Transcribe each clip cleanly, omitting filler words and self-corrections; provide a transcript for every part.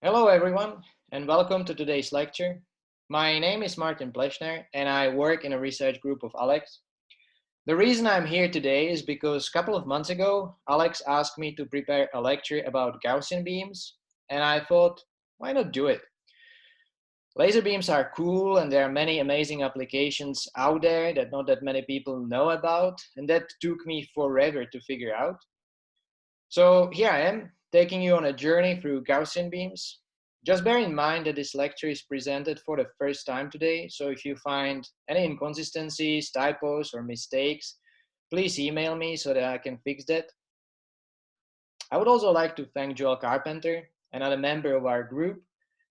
Hello everyone and welcome to today's lecture. My name is Martin Plechner and I work in a research group of Alex. The reason I'm here today is because a couple of months ago, Alex asked me to prepare a lecture about Gaussian beams and I thought, why not do it? Laser beams are cool and there are many amazing applications out there that not that many people know about and that took me forever to figure out. So here I am, taking you on a journey through Gaussian beams. Just bear in mind that this lecture is presented for the first time today, so if you find any inconsistencies, typos, or mistakes, please email me so that I can fix that. I would also like to thank Joel Carpenter, another member of our group,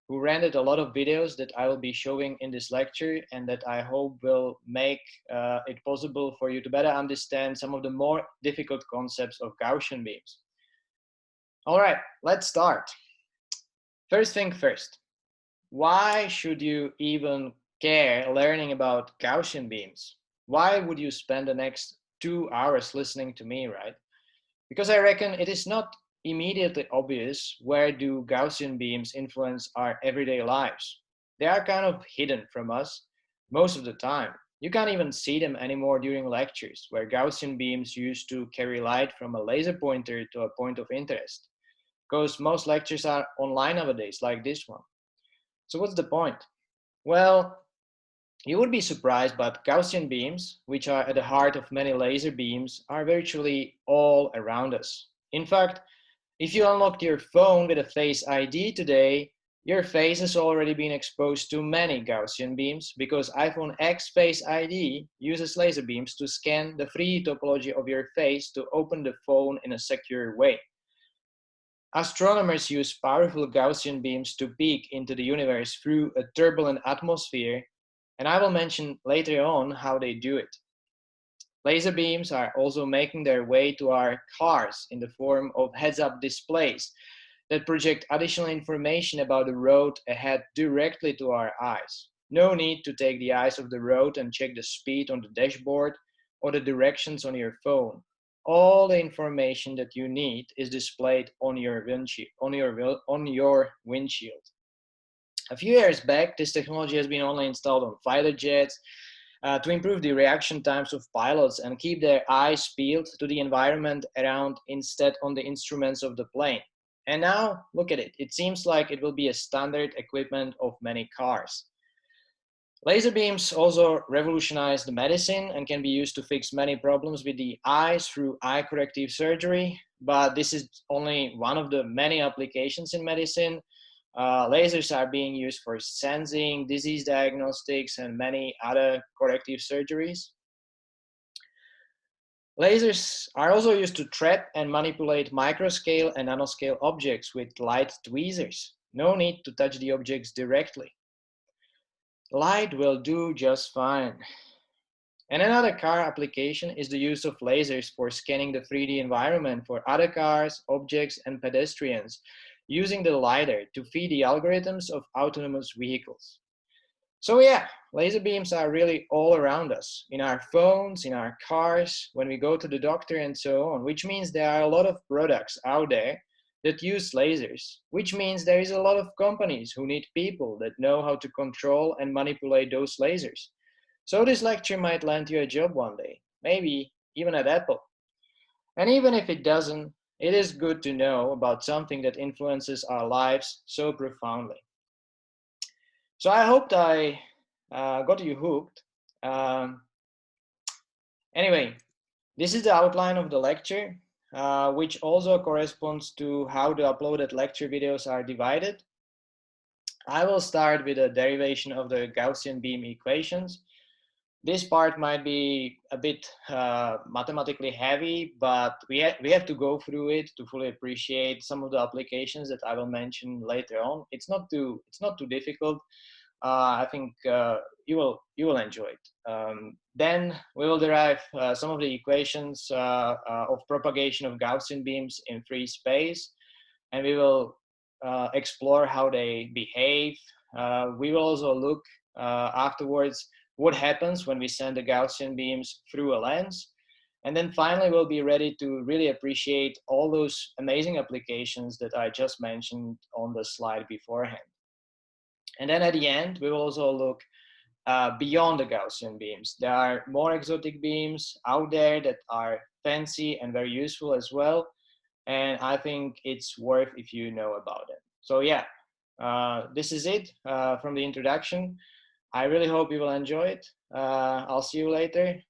who rendered a lot of videos that I will be showing in this lecture and that I hope will make it possible for you to better understand some of the more difficult concepts of Gaussian beams. All right, let's start. First thing first, why should you even care learning about Gaussian beams? Why would you spend the next 2 hours listening to me, right? Because I reckon it is not immediately obvious where do Gaussian beams influence our everyday lives. They are kind of hidden from us most of the time. You can't even see them anymore during lectures, where Gaussian beams used to carry light from a laser pointer to a point of interest because most lectures are online nowadays, like this one. So what's the point? Well, you would be surprised, but Gaussian beams, which are at the heart of many laser beams, are virtually all around us. In fact, if you unlocked your phone with a Face ID today, your face has already been exposed to many Gaussian beams because iPhone X Face ID uses laser beams to scan the 3D topology of your face to open the phone in a secure way. Astronomers use powerful Gaussian beams to peek into the universe through a turbulent atmosphere, and I will mention later on how they do it. Laser beams are also making their way to our cars in the form of heads-up displays that project additional information about the road ahead directly to our eyes. No need to take the eyes off the road and check the speed on the dashboard or the directions on your phone. All the information that you need is displayed on your windshield. A few years back, this technology has been only installed on fighter jets to improve the reaction times of pilots and keep their eyes peeled to the environment around instead on the instruments of the plane. And now, look at it. It seems like it will be a standard equipment of many cars. Laser beams also revolutionize the medicine and can be used to fix many problems with the eyes through eye corrective surgery, but this is only one of the many applications in medicine. Lasers are being used for sensing, disease diagnostics, and many other corrective surgeries. Lasers are also used to trap and manipulate microscale and nanoscale objects with light tweezers. No need to touch the objects directly. Light will do just fine. And another car application is the use of lasers for scanning the 3D environment for other cars, objects, and pedestrians, using the LiDAR to feed the algorithms of autonomous vehicles. So yeah, laser beams are really all around us, in our phones, in our cars, when we go to the doctor and so on, which means there are a lot of products out there that use lasers, which means there is a lot of companies who need people that know how to control and manipulate those lasers. So this lecture might land you a job one day, maybe even at Apple. And even if it doesn't, it is good to know about something that influences our lives so profoundly. So I hoped I got you hooked. Um, anyway, this is the outline of the lecture, which also corresponds to how the uploaded lecture videos are divided. I will start with a derivation of the Gaussian beam equations. This part might be a bit mathematically heavy, but we have to go through it to fully appreciate some of the applications that I will mention later on. It's not too difficult. I think you will enjoy it. Then we will derive some of the equations of propagation of Gaussian beams in free space, and we will explore how they behave. We will also look afterwards what happens when we send the Gaussian beams through a lens. And then finally, we'll be ready to really appreciate all those amazing applications that I just mentioned on the slide beforehand. And then at the end, we will also look beyond the Gaussian beams. There are more exotic beams out there that are fancy and very useful as well. And I think it's worth if you know about it. So yeah, this is it from the introduction. I really hope you will enjoy it. I'll see you later.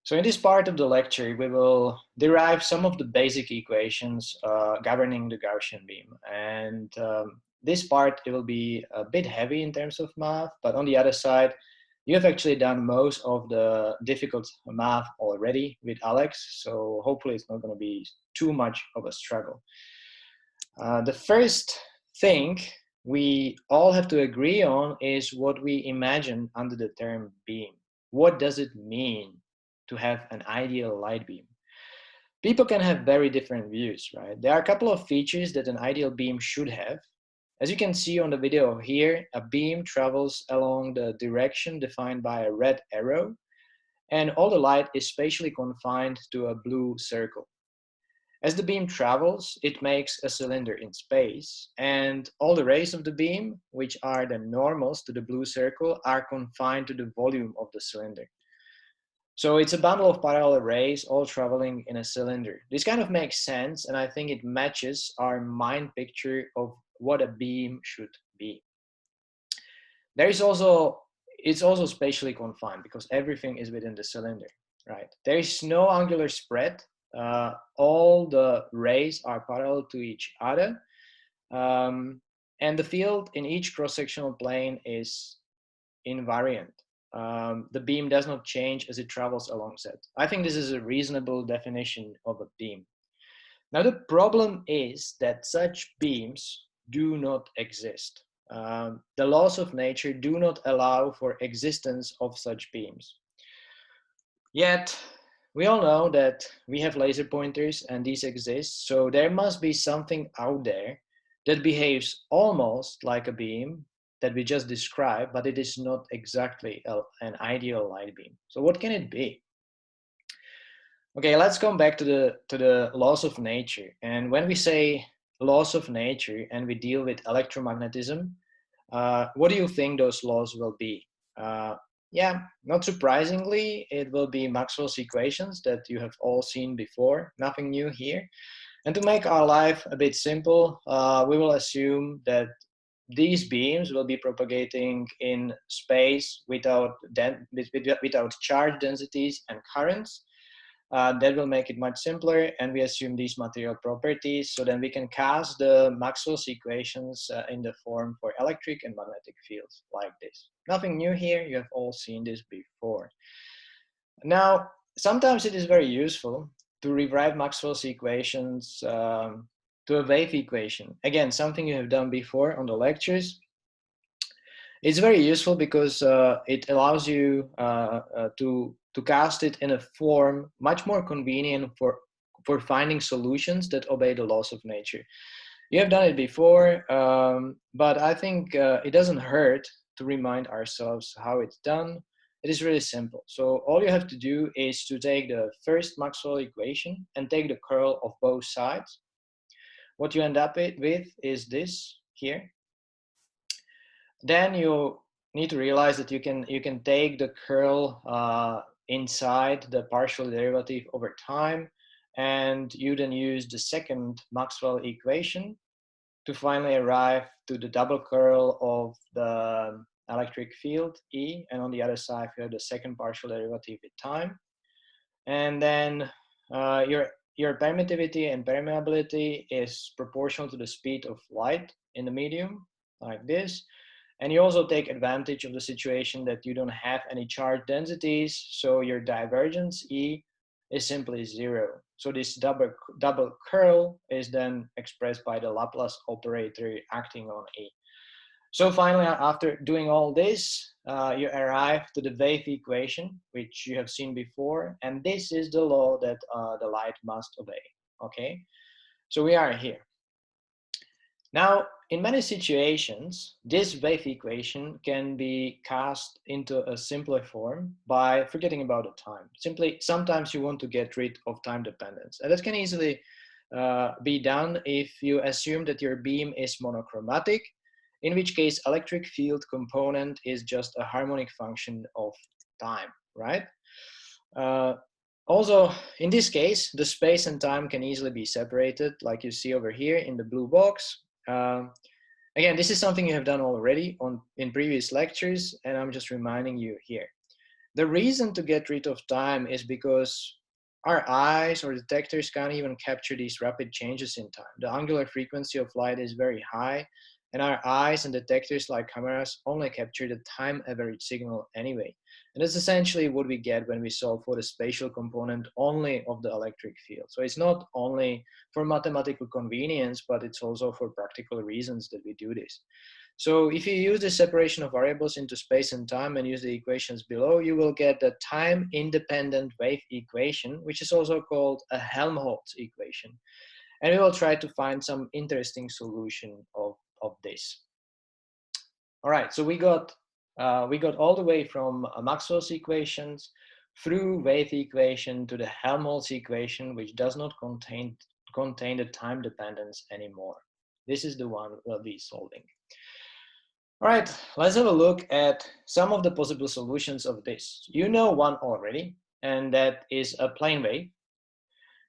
So in this part of the lecture, we will derive some of the basic equations governing the Gaussian beam. And this part, it will be a bit heavy in terms of math, but on the other side, you have actually done most of the difficult math already with Alex, so hopefully it's not going to be too much of a struggle. The first thing we all have to agree on is what we imagine under the term beam. What does it mean to have an ideal light beam? People can have very different views, right? There are a couple of features that an ideal beam should have. As you can see on the video here, a beam travels along the direction defined by a red arrow, and all the light is spatially confined to a blue circle. As the beam travels, it makes a cylinder in space, and all the rays of the beam, which are the normals to the blue circle, are confined to the volume of the cylinder. So it's a bundle of parallel rays all traveling in a cylinder. This kind of makes sense, and I think it matches our mind picture of what a beam should be. It's also spatially confined because everything is within the cylinder, right? There is no angular spread. All the rays are parallel to each other, and the field in each cross-sectional plane is invariant. The beam does not change as it travels alongside. I think this is a reasonable definition of a beam. Now the problem is that such beams do not exist. The laws of nature do not allow for existence of such beams. Yet, we all know that we have laser pointers and these exist, so there must be something out there that behaves almost like a beam that we just described, but it is not exactly an ideal light beam. So what can it be? Okay, let's come back to the laws of nature. And when we say laws of nature and we deal with electromagnetism, what do you think those laws will be? Yeah, not surprisingly, it will be Maxwell's equations that you have all seen before, nothing new here. And to make our life a bit simple, we will assume that these beams will be propagating in space without charge densities and currents. That will make it much simpler, and we assume these material properties, so then we can cast the Maxwell's equations in the form for electric and magnetic fields like this. Nothing new here, you have all seen this before. Now, sometimes it is very useful to rewrite Maxwell's equations to a wave equation. Again, something you have done before on the lectures. It's very useful because it allows you to cast it in a form much more convenient for finding solutions that obey the laws of nature. You have done it before, but I think it doesn't hurt to remind ourselves how it's done. It is really simple. So all you have to do is to take the first Maxwell equation and take the curl of both sides. What you end up with is this here. Then you need to realize that you can take the curl inside the partial derivative over time, and you then use the second Maxwell equation to finally arrive to the double curl of the electric field E, and on the other side you have the second partial derivative with time. And then your permittivity and permeability is proportional to the speed of light in the medium, like this. And you also take advantage of the situation that you don't have any charge densities, so your divergence E is simply 0. So this double curl is then expressed by the Laplace operator acting on E. So finally, after doing all this, you arrive to the wave equation, which you have seen before, and this is the law that the light must obey, okay? So we are here. Now, in many situations, this wave equation can be cast into a simpler form by forgetting about the time. Simply, sometimes you want to get rid of time dependence. And that can easily be done if you assume that your beam is monochromatic, in which case electric field component is just a harmonic function of time, right? Uh, Also, in this case, the space and time can easily be separated, like you see over here in the blue box. Again, this is something you have done already in previous lectures, and I'm just reminding you here. The reason to get rid of time is because our eyes or detectors can't even capture these rapid changes in time. The angular frequency of light is very high, and our eyes and detectors like cameras only capture the time average signal anyway. And that's essentially what we get when we solve for the spatial component only of the electric field. So it's not only for mathematical convenience, but it's also for practical reasons that we do this. So if you use the separation of variables into space and time and use the equations below, you will get the time-independent wave equation, which is also called a Helmholtz equation. And we will try to find some interesting solution of this. All right, so we got all the way from Maxwell's equations through wave equation to the Helmholtz equation, which does not contain the time dependence anymore. This is the one we'll be solving. All right, let's have a look at some of the possible solutions of this. You know one already, and that is a plane wave.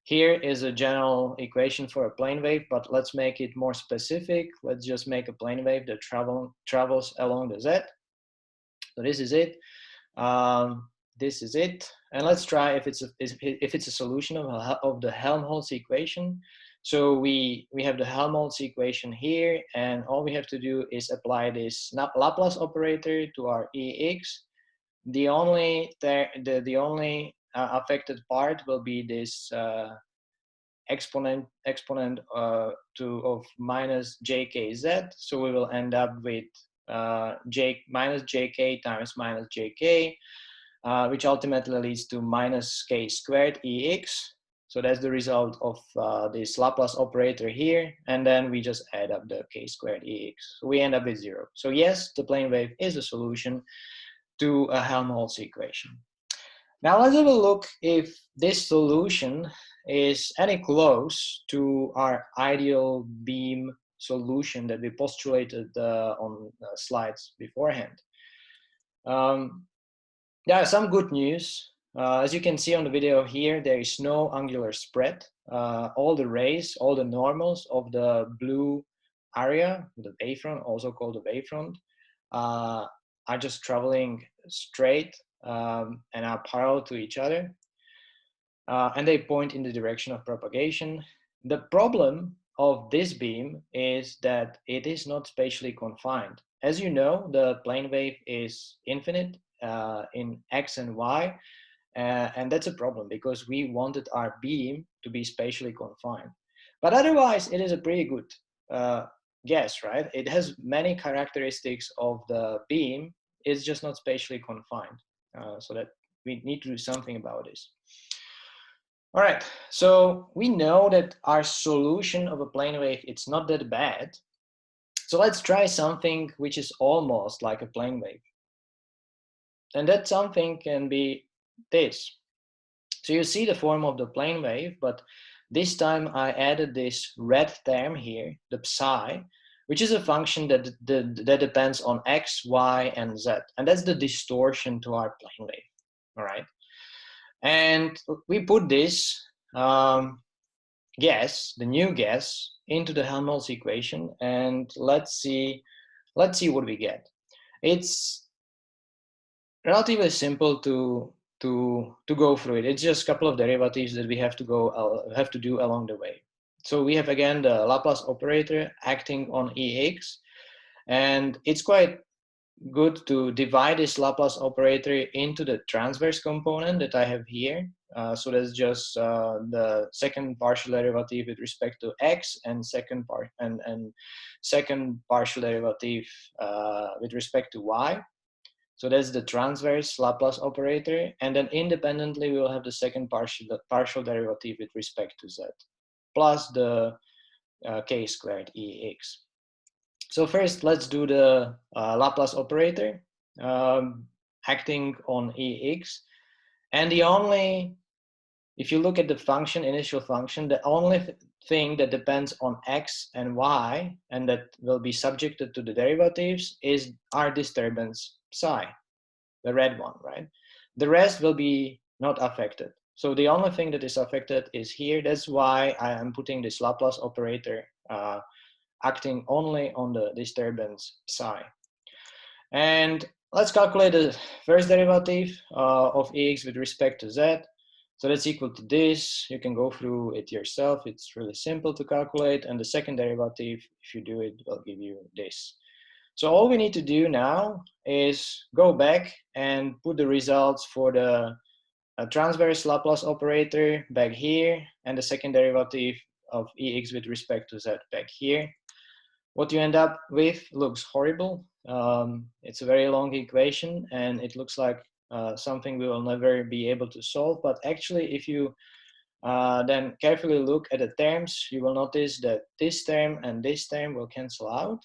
Here is a general equation for a plane wave, but let's make it more specific. Let's just make a plane wave that travels along the Z. So this is it. This is it. And let's try if it's a solution of the Helmholtz equation. So we have the Helmholtz equation here, and all we have to do is apply this Laplace operator to our Ex. The only affected part will be this exponent of minus jkz. So we will end up with minus jk times minus jk, which ultimately leads to minus k squared Ex. So that's the result of this Laplace operator here, and then we just add up the k squared Ex. So we end up with 0. So yes, the plane wave is a solution to a Helmholtz equation. Now let's have a look if this solution is any close to our ideal beam solution that we postulated on slides beforehand. There are some good news. As you can see on the video here, there is no angular spread. All the rays, all the normals of the blue area, the wavefront, also called the wavefront, are just traveling straight and are parallel to each other. And they point in the direction of propagation. The problem of this beam is that it is not spatially confined. As you know, the plane wave is infinite in x and y, and that's a problem because we wanted our beam to be spatially confined. But otherwise, it is a pretty good guess, right? It has many characteristics of the beam, it's just not spatially confined. So that we need to do something about this. All right, so we know that our solution of a plane wave, it's not that bad. So let's try something which is almost like a plane wave. And that something can be this. So you see the form of the plane wave, but this time I added this red term here, the psi, which is a function that depends on x, y, and z. And that's the distortion to our plane wave, all right? And we put this gas, the new gas, into the Helmholtz equation, and let's see what we get. It's relatively simple to go through it. It's just a couple of derivatives that we have to do along the way. So we have again the Laplace operator acting on Ex, and it's quite good to divide this Laplace operator into the transverse component that I have here. So that's just the second partial derivative with respect to x, and second partial derivative with respect to y. So that's the transverse Laplace operator, and then independently we will have the second partial derivative with respect to z, plus the k squared Ex. So first, let's do the Laplace operator acting on EX. And the only, if you look at the function, initial function, the only thing that depends on x and y and that will be subjected to the derivatives is our disturbance psi, the red one, right? The rest will be not affected. So the only thing that is affected is here. That's why I am putting this Laplace operator acting only on the disturbance psi. And let's calculate the first derivative of EX with respect to Z. So that's equal to this. You can go through it yourself. It's really simple to calculate. And the second derivative, if you do it, will give you this. So all we need to do now is go back and put the results for the transverse Laplace operator back here and the second derivative of EX with respect to Z back here. What you end up with looks horrible. It's a very long equation and it looks like something we will never be able to solve. But actually, if you then carefully look at the terms, you will notice that this term and this term will cancel out.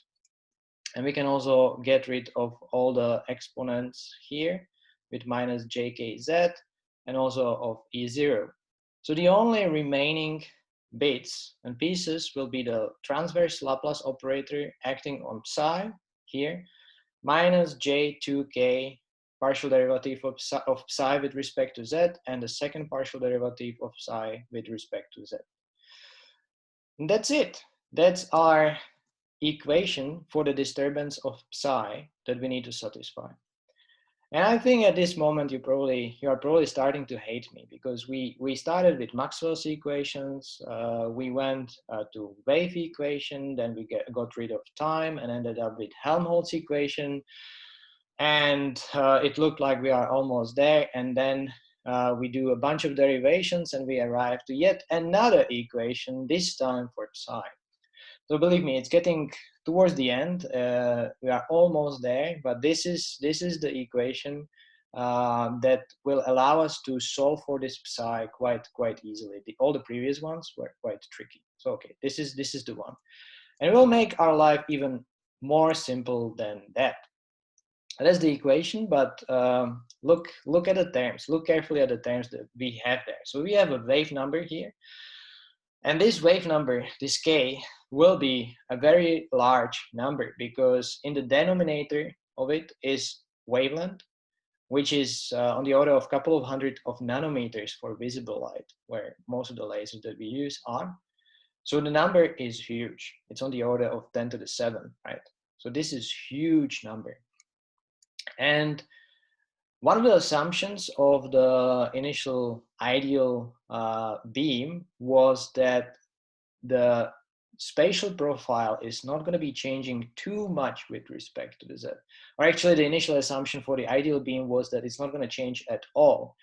And we can also get rid of all the exponents here with minus jkz and also of E0. So the only remaining bits and pieces will be the transverse Laplace operator acting on psi here, minus j2k partial derivative of psi with respect to z, and the second partial derivative of psi with respect to z. And that's it. That's our equation for the disturbance of psi that we need to satisfy. And I think at this moment you are probably starting to hate me because we started with Maxwell's equations, we went to wave equation, then we got rid of time and ended up with Helmholtz equation, and it looked like we are almost there, and then we do a bunch of derivations and we arrive to yet another equation, this time for psi. So believe me, it's getting towards the end. We are almost there, but this is the equation that will allow us to solve for this psi quite easily. All the previous ones were quite tricky. So okay, this is the one, and it will make our life even more simple than that. That's the equation, but look at the terms. Look carefully at the terms that we have there. So we have a wave number here. And this wave number, this k, will be a very large number because in the denominator of it is wavelength, which is on the order of a couple of hundred of nanometers for visible light, where most of the lasers that we use are. So the number is huge. It's on the order of 10 to the 7, right? So this is huge number. And one of the assumptions of the initial ideal beam was that the spatial profile is not going to be changing too much with respect to the Z. Or actually, the initial assumption for the ideal beam was that it's not going to change at all.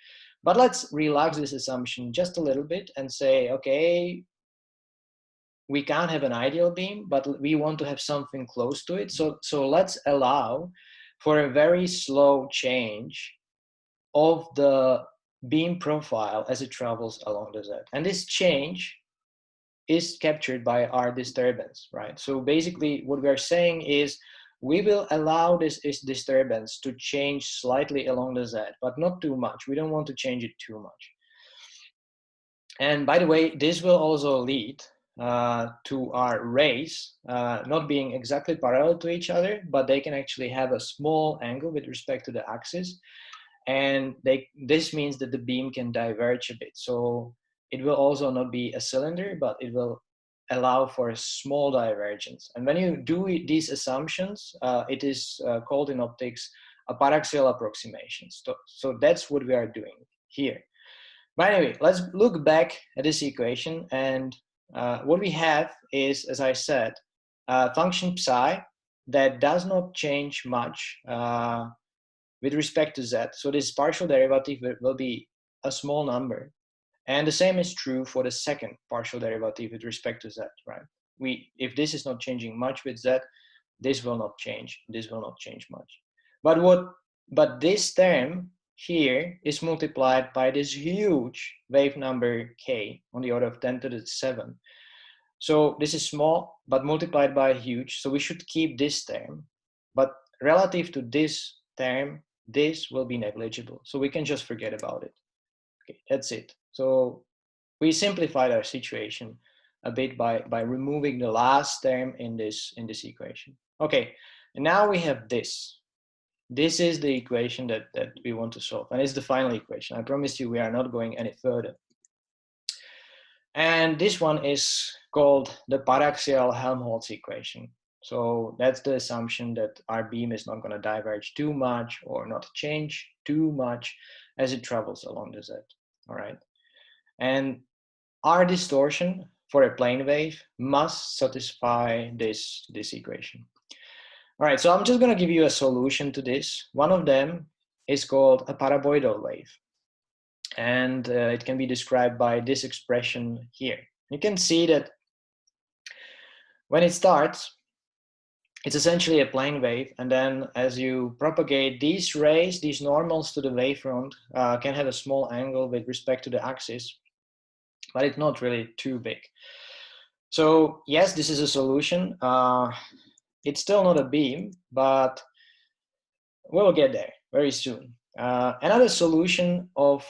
But let's relax this assumption just a little bit and say, okay, we can't have an ideal beam, but we want to have something close to it. So let's allow for a very slow change of the beam profile as it travels along the Z. And this change is captured by our disturbance, right? So basically what we're saying is we will allow this disturbance to change slightly along the Z, but not too much. We don't want to change it too much. And by the way, this will also lead to our rays not being exactly parallel to each other, but they can actually have a small angle with respect to the axis. And this means that the beam can diverge a bit. So it will also not be a cylinder, but it will allow for a small divergence. And when you do these assumptions, it is called in optics a paraxial approximation. So that's what we are doing here. But anyway, let's look back at this equation. And what we have is, as I said, a function psi that does not change much with respect to Z. So this partial derivative will be a small number. And the same is true for the second partial derivative with respect to Z, right? If this is not changing much with Z, this will not change. This will not change much. But this term here is multiplied by this huge wave number k on the order of 10 to the 7. So this is small, but multiplied by huge. So we should keep this term, but relative to this term, this will be negligible. So we can just forget about it. Okay, that's it. So we simplified our situation a bit by removing the last term in this equation. Okay, and now we have this. This is the equation that we want to solve, and it's the final equation. I promise you we are not going any further. And this one is called the paraxial Helmholtz equation. So that's the assumption that our beam is not going to diverge too much or not change too much as it travels along the Z. All right. And our distortion for a plane wave must satisfy this equation. All right, so I'm just going to give you a solution to this. One of them is called a paraboidal wave. And it can be described by this expression here. You can see that when it starts, it's essentially a plane wave, and then as you propagate these rays, these normals to the wavefront can have a small angle with respect to the axis, but it's not really too big. So yes, this is a solution. It's still not a beam, but we'll get there very soon. Another solution of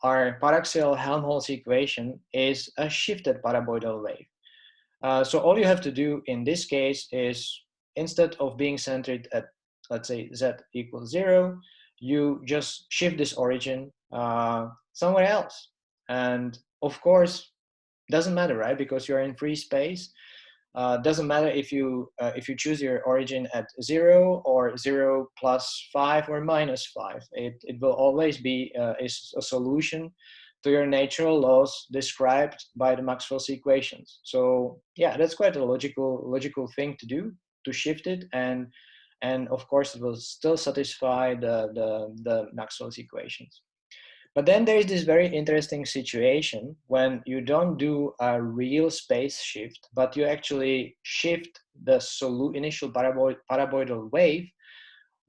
our paraxial Helmholtz equation is a shifted paraboidal wave. So all you have to do in this case is, instead of being centered at, let's say, Z equals 0, you just shift this origin somewhere else. And of course, doesn't matter, right? Because you're in free space. Doesn't matter if you choose your origin at 0 or 0 plus 5 or minus 5. It will always be a solution to your natural laws described by the Maxwell's equations. So yeah, that's quite a logical thing to do, to shift it, and of course it will still satisfy the Maxwell's equations. But then there is this very interesting situation when you don't do a real space shift, but you actually shift the initial paraboidal wave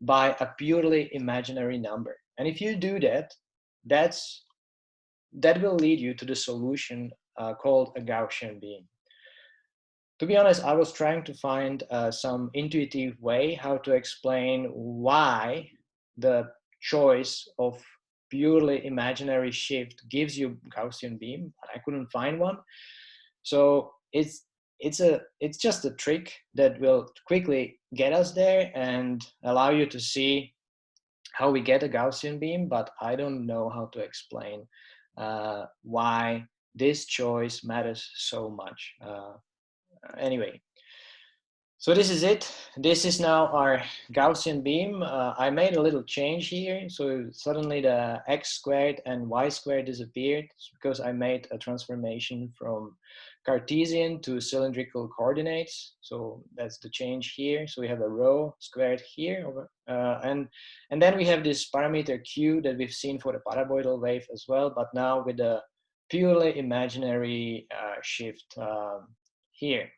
by a purely imaginary number. And if you do that, that will lead you to the solution called a Gaussian beam. To be honest, I was trying to find some intuitive way how to explain why the choice of purely imaginary shift gives you Gaussian beam. I couldn't find one. So it's just a trick that will quickly get us there and allow you to see how we get a Gaussian beam, but I don't know how to explain why this choice matters so much. Anyway, so this is it. This is now our Gaussian beam. I made a little change here. So suddenly the x squared and y squared disappeared because I made a transformation from Cartesian to cylindrical coordinates. So that's the change here. So we have a rho squared here. And then we have this parameter q that we've seen for the paraboidal wave as well, but now with a purely imaginary shift here.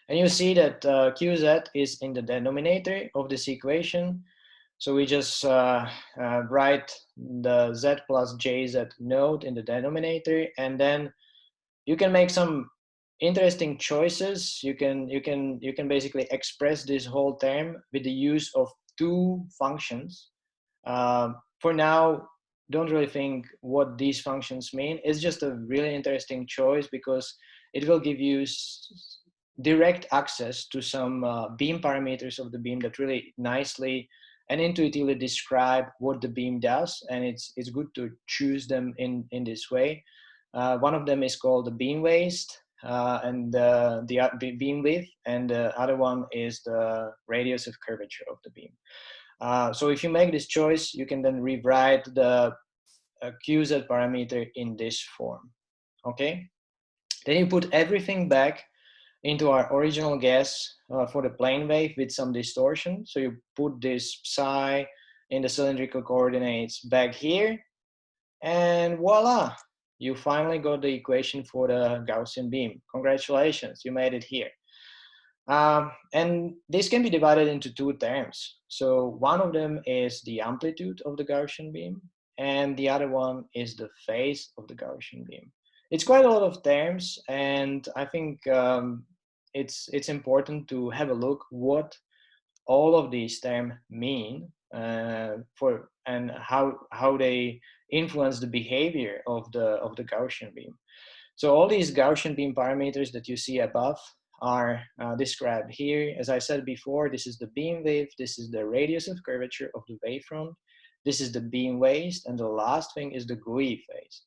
And you see that qz is in the denominator of this equation. So we just write the z plus jz node in the denominator, and then you can make some interesting choices. You can basically express this whole term with the use of two functions. For now, don't really think what these functions mean. It's just a really interesting choice because it will give you direct access to some beam parameters of the beam that really nicely and intuitively describe what the beam does, and it's good to choose them in this way. One of them is called the beam waist and the beam width, and the other one is the radius of curvature of the beam. So if you make this choice, you can then rewrite the qz parameter in this form. Okay, then you put everything back into our original guess for the plane wave with some distortion. So you put this psi in the cylindrical coordinates back here, and voila, you finally got the equation for the Gaussian beam. Congratulations, you made it here. And this can be divided into two terms. So one of them is the amplitude of the Gaussian beam, and the other one is the phase of the Gaussian beam. It's quite a lot of terms, and I think it's important to have a look what all of these terms mean for and how they influence the behavior of the Gaussian beam. So all these Gaussian beam parameters that you see above are described here. As I said before, this is the beam width, this is the radius of curvature of the wavefront, this is the beam waist, and the last thing is the GUI phase.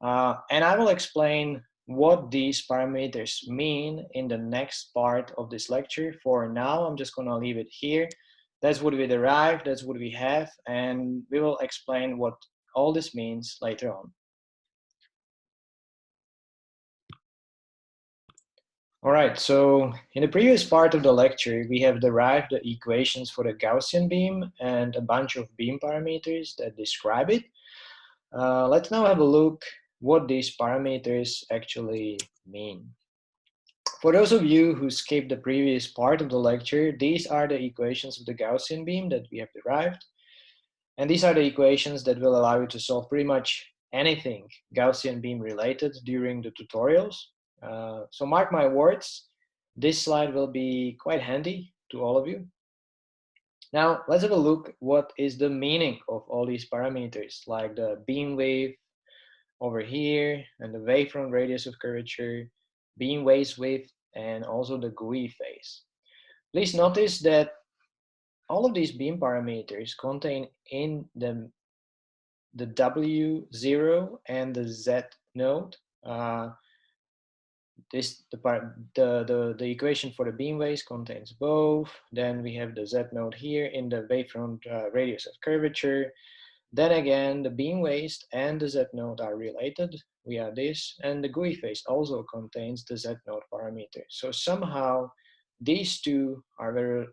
And I will explain what these parameters mean in the next part of this lecture. For now, I'm just gonna leave it here. That's what we derived, that's what we have, and we will explain what all this means later on. All right, so in the previous part of the lecture, we have derived the equations for the Gaussian beam and a bunch of beam parameters that describe it. Let's now have a look what these parameters actually mean. For those of you who skipped the previous part of the lecture, these are the equations of the Gaussian beam that we have derived. And these are the equations that will allow you to solve pretty much anything Gaussian beam related during the tutorials. So mark my words, this slide will be quite handy to all of you. Now let's have a look what is the meaning of all these parameters, like the beam wave over here and the wavefront radius of curvature, beam waist width, and also the GUI phase. Please notice that all of these beam parameters contain in the W0 and the Z node. The equation for the beam waist contains both. Then we have the Z node here in the wavefront radius of curvature. Then again, the beam waist and the Z node are related. We have this, and the GUI phase also contains the Z node parameter. So somehow these two are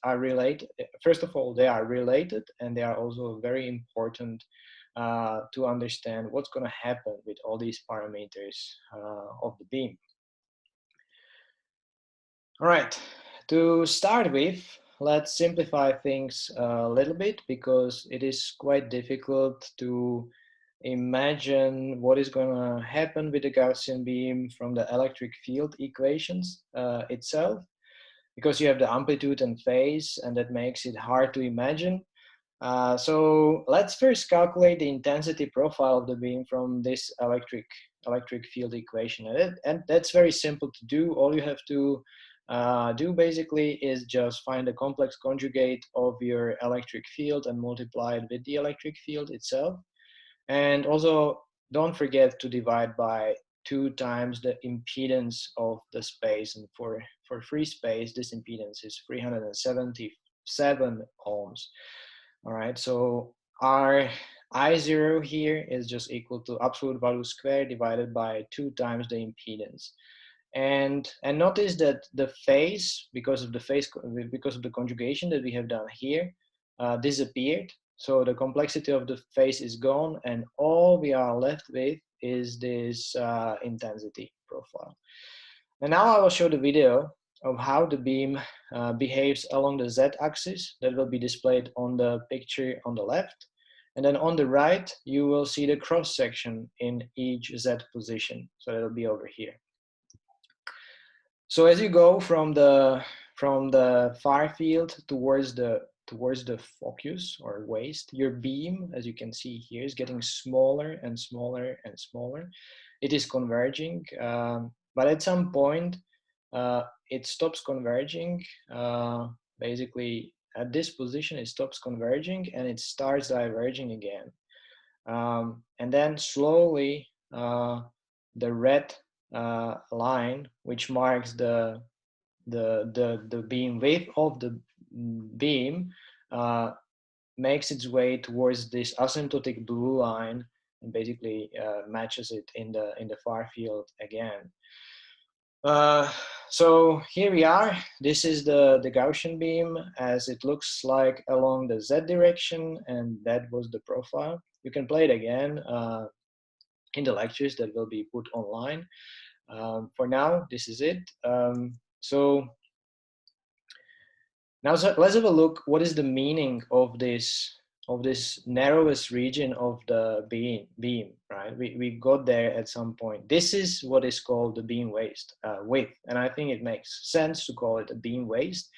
are related. First of all, they are related, and they are also very important to understand what's going to happen with all these parameters of the beam. All right, to start with, let's simplify things a little bit because it is quite difficult to imagine what is going to happen with the Gaussian beam from the electric field equations itself, because you have the amplitude and phase, and that makes it hard to imagine. So let's first calculate the intensity profile of the beam from this electric field equation. And that's very simple to do. All you have to do basically is just find the complex conjugate of your electric field and multiply it with the electric field itself. And also don't forget to divide by 2 times the impedance of the space. And for free space, this impedance is 377 ohms. All right, so our I0 here is just equal to absolute value squared divided by 2 times the impedance. And notice that the phase, because of the conjugation that we have done here, disappeared. So the complexity of the phase is gone, and all we are left with is this intensity profile. And now I will show the video of how the beam behaves along the z-axis that will be displayed on the picture on the left. And then on the right, you will see the cross section in each z position. So that'll be over here. So as you go from the far field towards the focus or waist, your beam, as you can see here, is getting smaller and smaller and smaller. It is converging, but at some point it stops converging. Basically, at this position, it stops converging and it starts diverging again. And then slowly, the red line, which marks the beam width of the beam, makes its way towards this asymptotic blue line and basically matches it in the far field again. So here we are. This is the Gaussian beam as it looks like along the z direction, and that was the profile. You can play it again in the lectures that will be put online. For now, this is it. So now let's have a look. What is the meaning of this of this narrowest region of the beam, right? We got there at some point. This is what is called the beam width. And I think it makes sense to call it a beam waist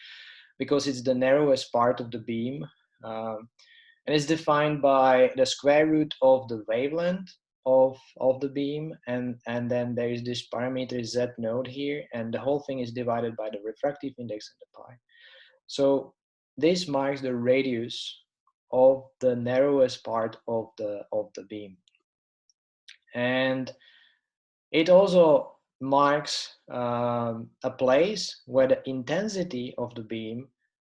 because it's the narrowest part of the beam. And it's defined by the square root of the wavelength of the beam. And then there is this parameter Z node here. And the whole thing is divided by the refractive index and the pi. So this marks the radius of the narrowest part of the beam. And it also marks a place where the intensity of the beam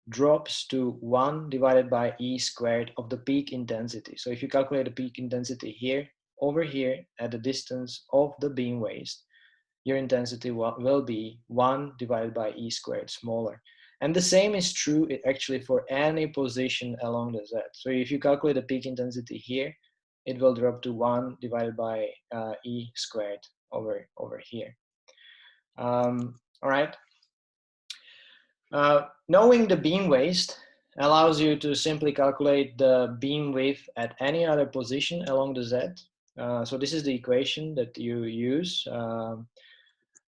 drops to 1 divided by E squared of the peak intensity. So if you calculate the peak intensity here, over here at the distance of the beam waist, your intensity will be 1 divided by E squared, smaller. And the same is true actually for any position along the Z. So if you calculate the peak intensity here, it will drop to 1 divided by E squared over here. All right. Knowing the beam waist allows you to simply calculate the beam width at any other position along the Z. So this is the equation that you use.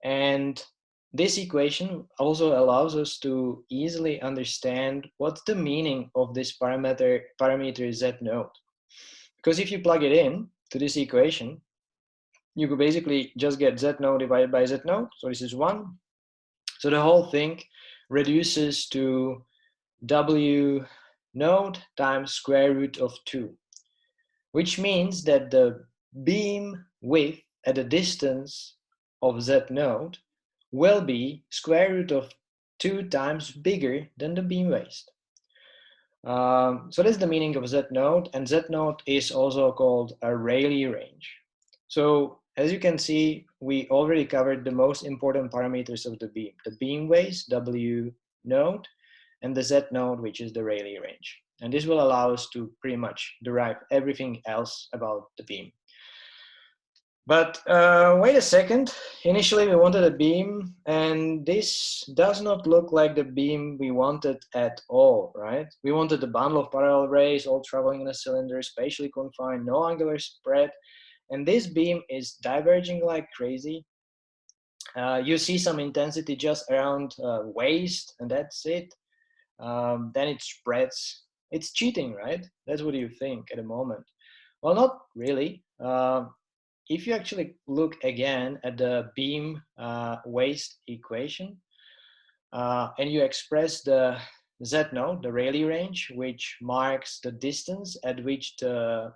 And this equation also allows us to easily understand what's the meaning of this parameter Z node. Because if you plug it in to this equation, you could basically just get Z node divided by Z node. So this is 1. So the whole thing reduces to W node times square root of 2, which means that the beam width at a distance of Z node will be square root of 2 times bigger than the beam waist. So that's the meaning of Z node, and Z node is also called a Rayleigh range. So as you can see, we already covered the most important parameters of the beam waist, W node, and the Z node, which is the Rayleigh range. And this will allow us to pretty much derive everything else about the beam. But wait a second, initially we wanted a beam, and this does not look like the beam we wanted at all, right? We wanted a bundle of parallel rays, all traveling in a cylinder, spatially confined, no angular spread, and this beam is diverging like crazy. You see some intensity just around waist, and that's it. Then it spreads. It's cheating, right? That's what you think at the moment. Well, not really. If you actually look again at the beam waist equation, and you express the Z node, the Rayleigh range, which marks the distance at which the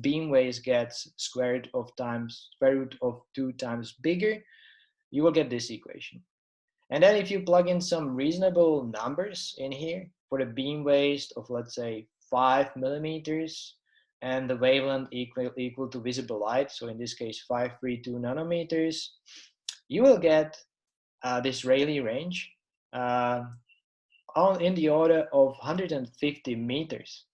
beam waist gets square root of 2 times bigger, you will get this equation. And then if you plug in some reasonable numbers in here for the beam waist of, let's say, 5 millimeters, and the wavelength equal to visible light, so in this case 532 nanometers, you will get this Rayleigh range in the order of 150 meters.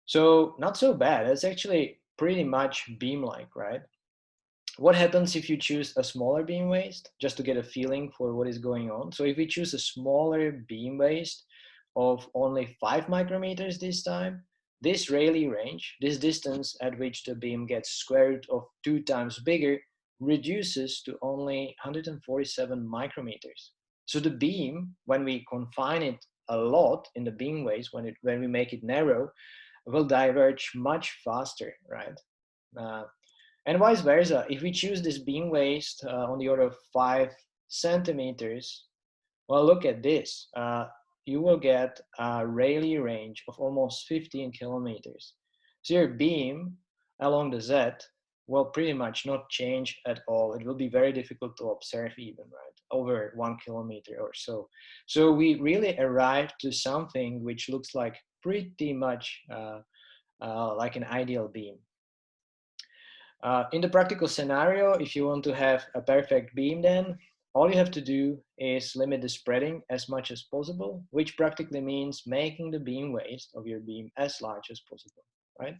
So not so bad. That's actually pretty much beam-like, right? What happens if you choose a smaller beam waist, just to get a feeling for what is going on? So if we choose a smaller beam waist of only 5 micrometers this time, this Rayleigh range, this distance at which the beam gets square root of 2 times bigger, reduces to only 147 micrometers. So the beam, when we confine it a lot in the beam waist, when we make it narrow, will diverge much faster, right? And vice versa. If we choose this beam waist on the order of 5 centimeters, well, look at this. You will get a Rayleigh range of almost 15 kilometers. So your beam along the Z will pretty much not change at all. It will be very difficult to observe even, right? Over 1 kilometer or so. So we really arrived to something which looks like pretty much like an ideal beam. In the practical scenario, if you want to have a perfect beam, then all you have to do is limit the spreading as much as possible, which practically means making the beam waist of your beam as large as possible, right?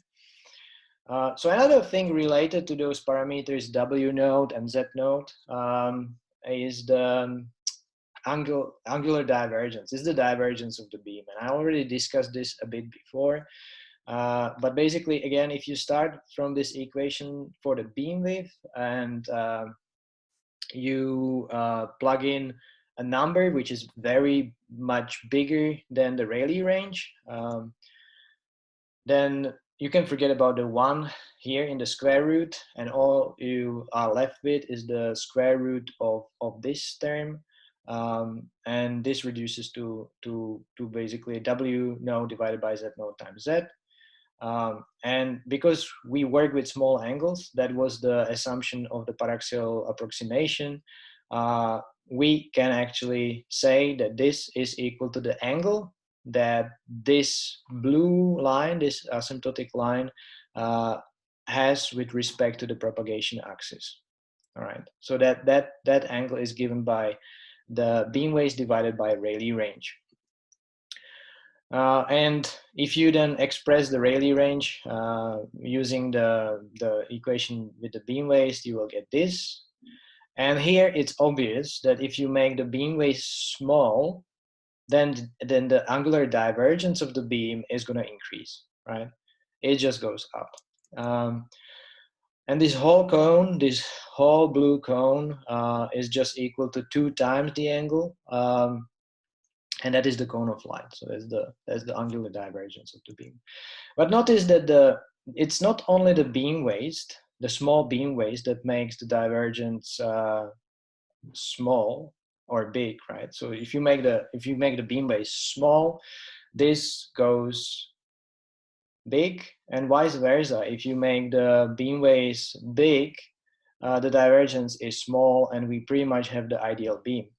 So another thing related to those parameters, W node and Z node, is the angular divergence. This is the divergence of the beam. And I already discussed this a bit before. But basically, again, if you start from this equation for the beam width and you plug in a number which is very much bigger than the Rayleigh range, then you can forget about the 1 here in the square root, and all you are left with is the square root of this term. And this reduces to basically W node divided by Z node times Z. And because we work with small angles, that was the assumption of the paraxial approximation, we can actually say that this is equal to the angle that this blue line, this asymptotic line, has with respect to the propagation axis. All right, so that angle is given by the beam waves divided by Rayleigh range. And if you then express the Rayleigh range using the equation with the beam waves, you will get this. And here it's obvious that if you make the beam waves small, then the angular divergence of the beam is going to increase, right? It just goes up. And this whole cone, this whole blue cone, is just equal to 2 times the angle. And that is the cone of light. So that's the angular divergence of the beam. But notice that it's not only the beam waist, the small beam waist, that makes the divergence small or big, right? So if you make the beam waist small, this goes big, and vice versa. If you make the beam waist big, the divergence is small, and we pretty much have the ideal beam.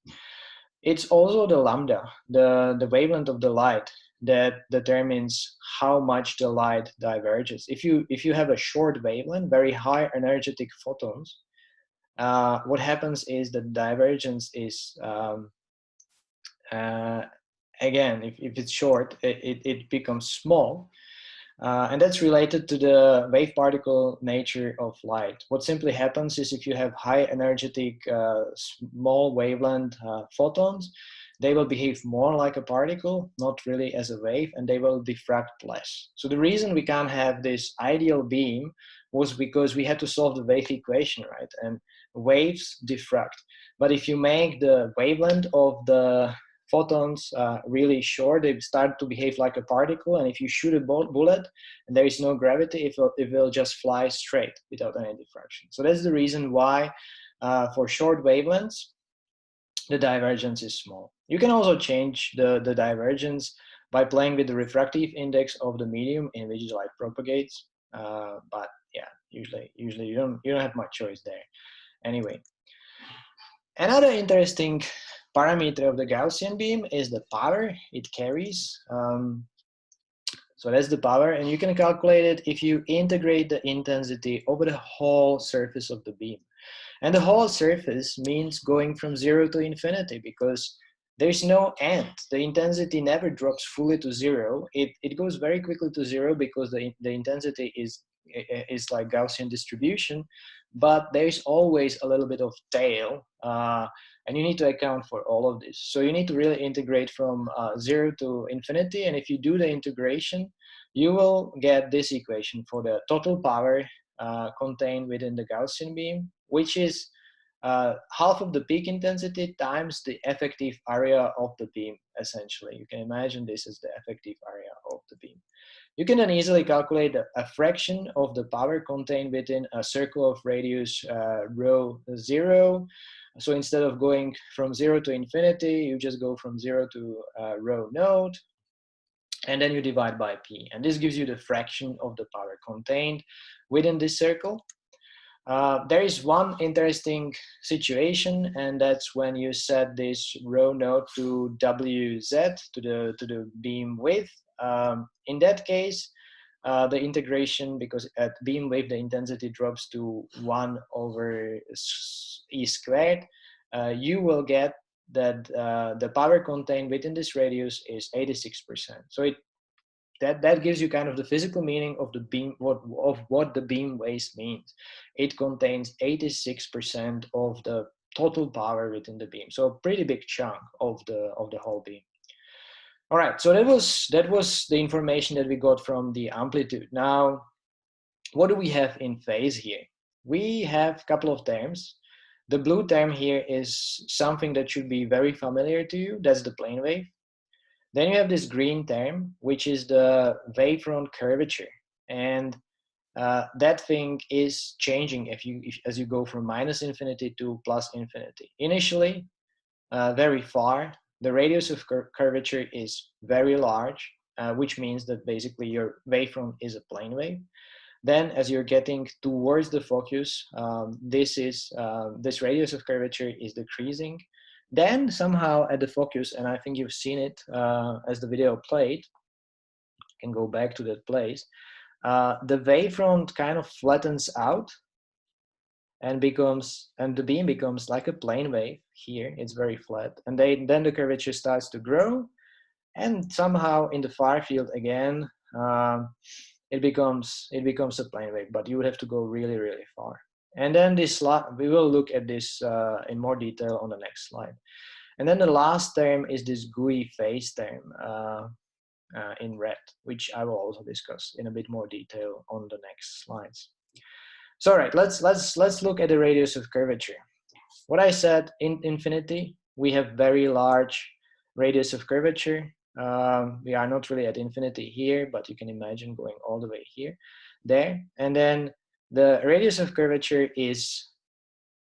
It's also the lambda, the wavelength of the light, that determines how much the light diverges. If you have a short wavelength, very high energetic photons, what happens is the divergence is again, if it's short, it becomes small. And that's related to the wave particle nature of light. What simply happens is if you have high energetic small wavelength photons, they will behave more like a particle, not really as a wave, and they will diffract less. So the reason we can't have this ideal beam was because we had to solve the wave equation, right? And waves diffract. But if you make the wavelength of the photons really short, they start to behave like a particle, and if you shoot a bullet and there is no gravity, it will just fly straight without any diffraction. So that's the reason why for short wavelengths the divergence is small. You can also change the divergence by playing with the refractive index of the medium in which the light propagates, but yeah, usually you don't have much choice there. Anyway, another interesting parameter of the Gaussian beam is the power it carries. So that's the power, and you can calculate it if you integrate the intensity over the whole surface of the beam. And the whole surface means going from 0 to infinity, because there's no end. The intensity never drops fully to 0. It goes very quickly to 0 because the intensity is like Gaussian distribution, but there's always a little bit of tail, and you need to account for all of this. So you need to really integrate from 0 to infinity, and if you do the integration, you will get this equation for the total power contained within the Gaussian beam, which is half of the peak intensity times the effective area of the beam, essentially. You can imagine this is the effective area of the beam. You can then easily calculate a fraction of the power contained within a circle of radius rho 0. So instead of going from 0 to infinity, you just go from 0 to rho node, and then you divide by p. And this gives you the fraction of the power contained within this circle. There is one interesting situation, and that's when you set this rho node to wz, to the beam width. In that case, the integration, because at beam width the intensity drops to 1 over e squared, you will get that the power contained within this radius is 86%. So that gives you kind of the physical meaning of the beam, what the beam waist means. It contains 86% of the total power within the beam, so a pretty big chunk of the whole beam. All right, so that was the information that we got from the amplitude. Now, what do we have in phase here? We have a couple of terms. The blue term here is something that should be very familiar to you. That's the plane wave. Then you have this green term, which is the wavefront curvature. And that thing is changing as you go from minus infinity to plus infinity. Initially, very far, the radius of curvature is very large, which means that basically your wavefront is a plane wave. Then as you're getting towards the focus, this radius of curvature is decreasing. Then somehow at the focus, and I think you've seen it as the video played, you can go back to that place, the wavefront kind of flattens out and the beam becomes like a plane wave here. It's very flat, and then the curvature starts to grow, and somehow in the far field again, it becomes a plane wave, but you would have to go really, really far. And then we will look at this in more detail on the next slide. And then the last term is this GUI phase term in red, which I will also discuss in a bit more detail on the next slides. So, all right, let's look at the radius of curvature. What I said, in infinity, we have very large radius of curvature. We are not really at infinity here, but you can imagine going all the way here, there. And then the radius of curvature is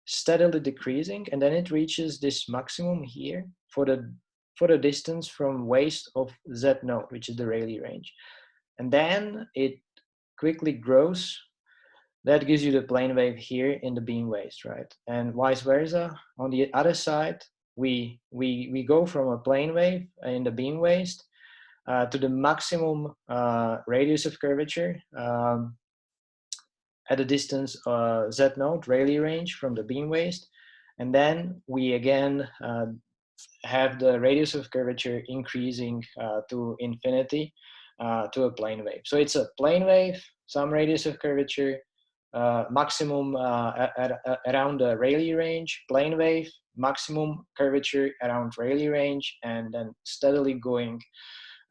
steadily decreasing, and then it reaches this maximum here for the distance from waist of Z node, which is the Rayleigh range. And then it quickly grows. That gives you the plane wave here in the beam waist, right? And vice versa. On the other side, we go from a plane wave in the beam waist to the maximum radius of curvature at a distance Z node, Rayleigh range from the beam waist. And then we again have the radius of curvature increasing to infinity to a plane wave. So it's a plane wave, some radius of curvature, maximum around the Rayleigh range, plane wave, maximum curvature around Rayleigh range, and then steadily going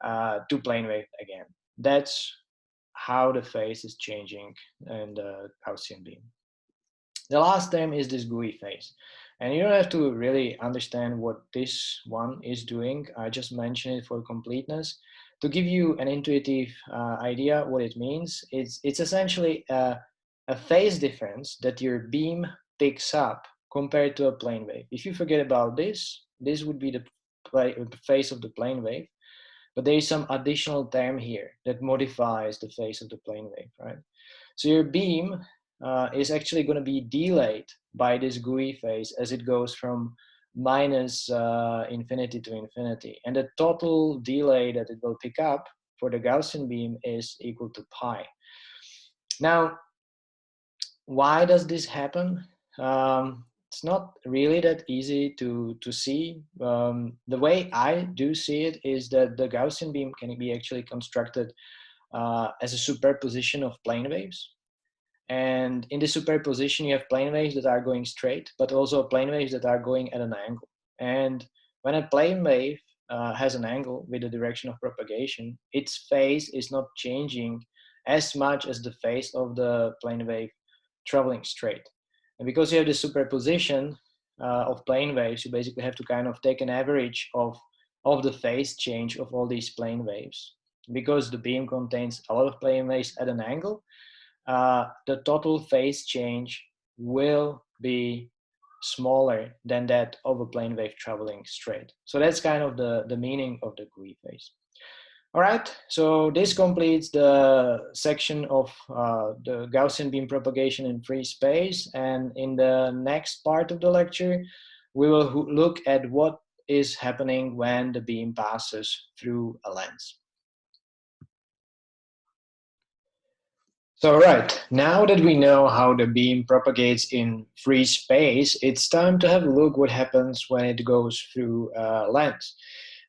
to plane wave again. That's how the phase is changing in the Gaussian beam. The last term is this GUI phase. And you don't have to really understand what this one is doing. I just mentioned it for completeness. To give you an intuitive idea what it means, it's essentially a phase difference that your beam picks up compared to a plane wave. If you forget about this, this would be the phase of the plane wave, but there is some additional term here that modifies the phase of the plane wave, right? So your beam is actually going to be delayed by this GUI phase as it goes from minus infinity to infinity. And the total delay that it will pick up for the Gaussian beam is equal to pi. Now, why does this happen? It's not really that easy to see. The way I do see it is that the Gaussian beam can be actually constructed as a superposition of plane waves. And in the superposition, you have plane waves that are going straight, but also plane waves that are going at an angle. And when a plane wave has an angle with the direction of propagation, its phase is not changing as much as the phase of the plane wave traveling straight. And because you have the superposition of plane waves, you basically have to kind of take an average of the phase change of all these plane waves. Because the beam contains a lot of plane waves at an angle, the total phase change will be smaller than that of a plane wave traveling straight. So that's kind of the meaning of the GUI phase. All right, so this completes the section of the Gaussian beam propagation in free space. And in the next part of the lecture, we will look at what is happening when the beam passes through a lens. So, right, now that we know how the beam propagates in free space, it's time to have a look what happens when it goes through a lens.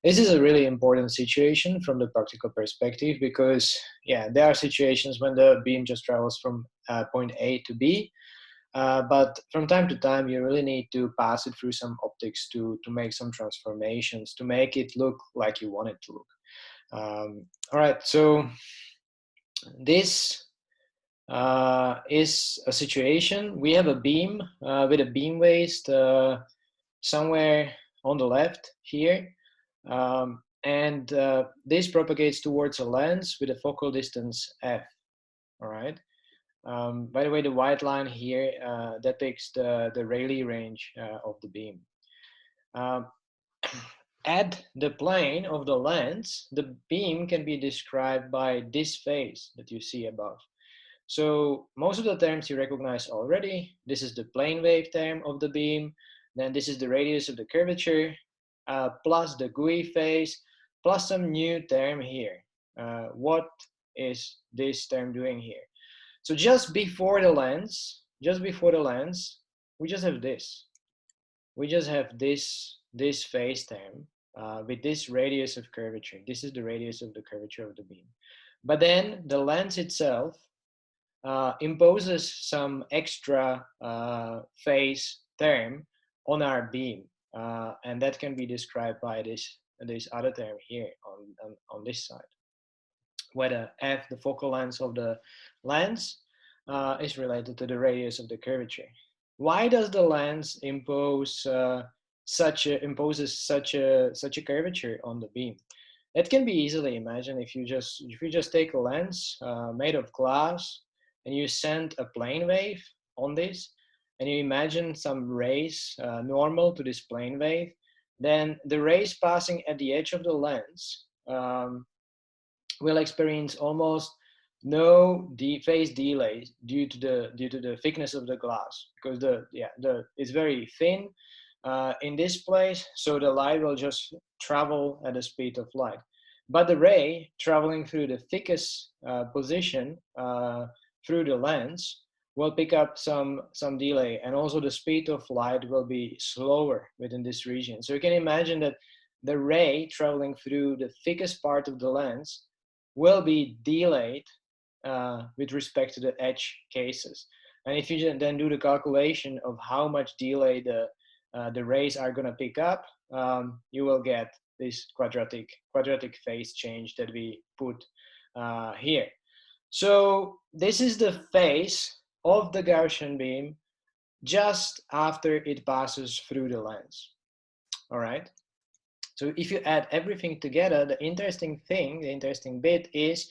This is a really important situation from the practical perspective because, yeah, there are situations when the beam just travels from point A to B, but from time to time you really need to pass it through some optics to make some transformations to make it look like you want it to look. All right, so this is a situation. We have a beam with a beam waist somewhere on the left here. And this propagates towards a lens with a focal distance f, all right? By the way, the white line here depicts the Rayleigh range of the beam. At the plane of the lens, the beam can be described by this phase that you see above. So most of the terms you recognize already. This is the plane wave term of the beam. Then this is the radius of the curvature, plus the GUI phase, plus some new term here. What is this term doing here? So just before the lens, we just have this. We just have this phase term with this radius of curvature. This is the radius of the curvature of the beam. But then the lens itself imposes some extra phase term on our beam. And that can be described by this other term here on this side, where the f, the focal length of the lens, is related to the radius of the curvature. Why does the lens imposes such a curvature on the beam? It can be easily imagined if you just take a lens made of glass and you send a plane wave on this, and you imagine some rays normal to this plane wave, then the rays passing at the edge of the lens will experience almost no phase delay due to the thickness of the glass, because it's very thin in this place, so the light will just travel at the speed of light. But the ray traveling through the thickest position through the lens will pick up some delay, and also the speed of light will be slower within this region. So you can imagine that the ray traveling through the thickest part of the lens will be delayed with respect to the edge cases. And if you then do the calculation of how much delay the rays are going to pick up, you will get this quadratic phase change that we put here. So this is the phase of the Gaussian beam just after it passes through the lens. All right. So if you add everything together, the interesting bit is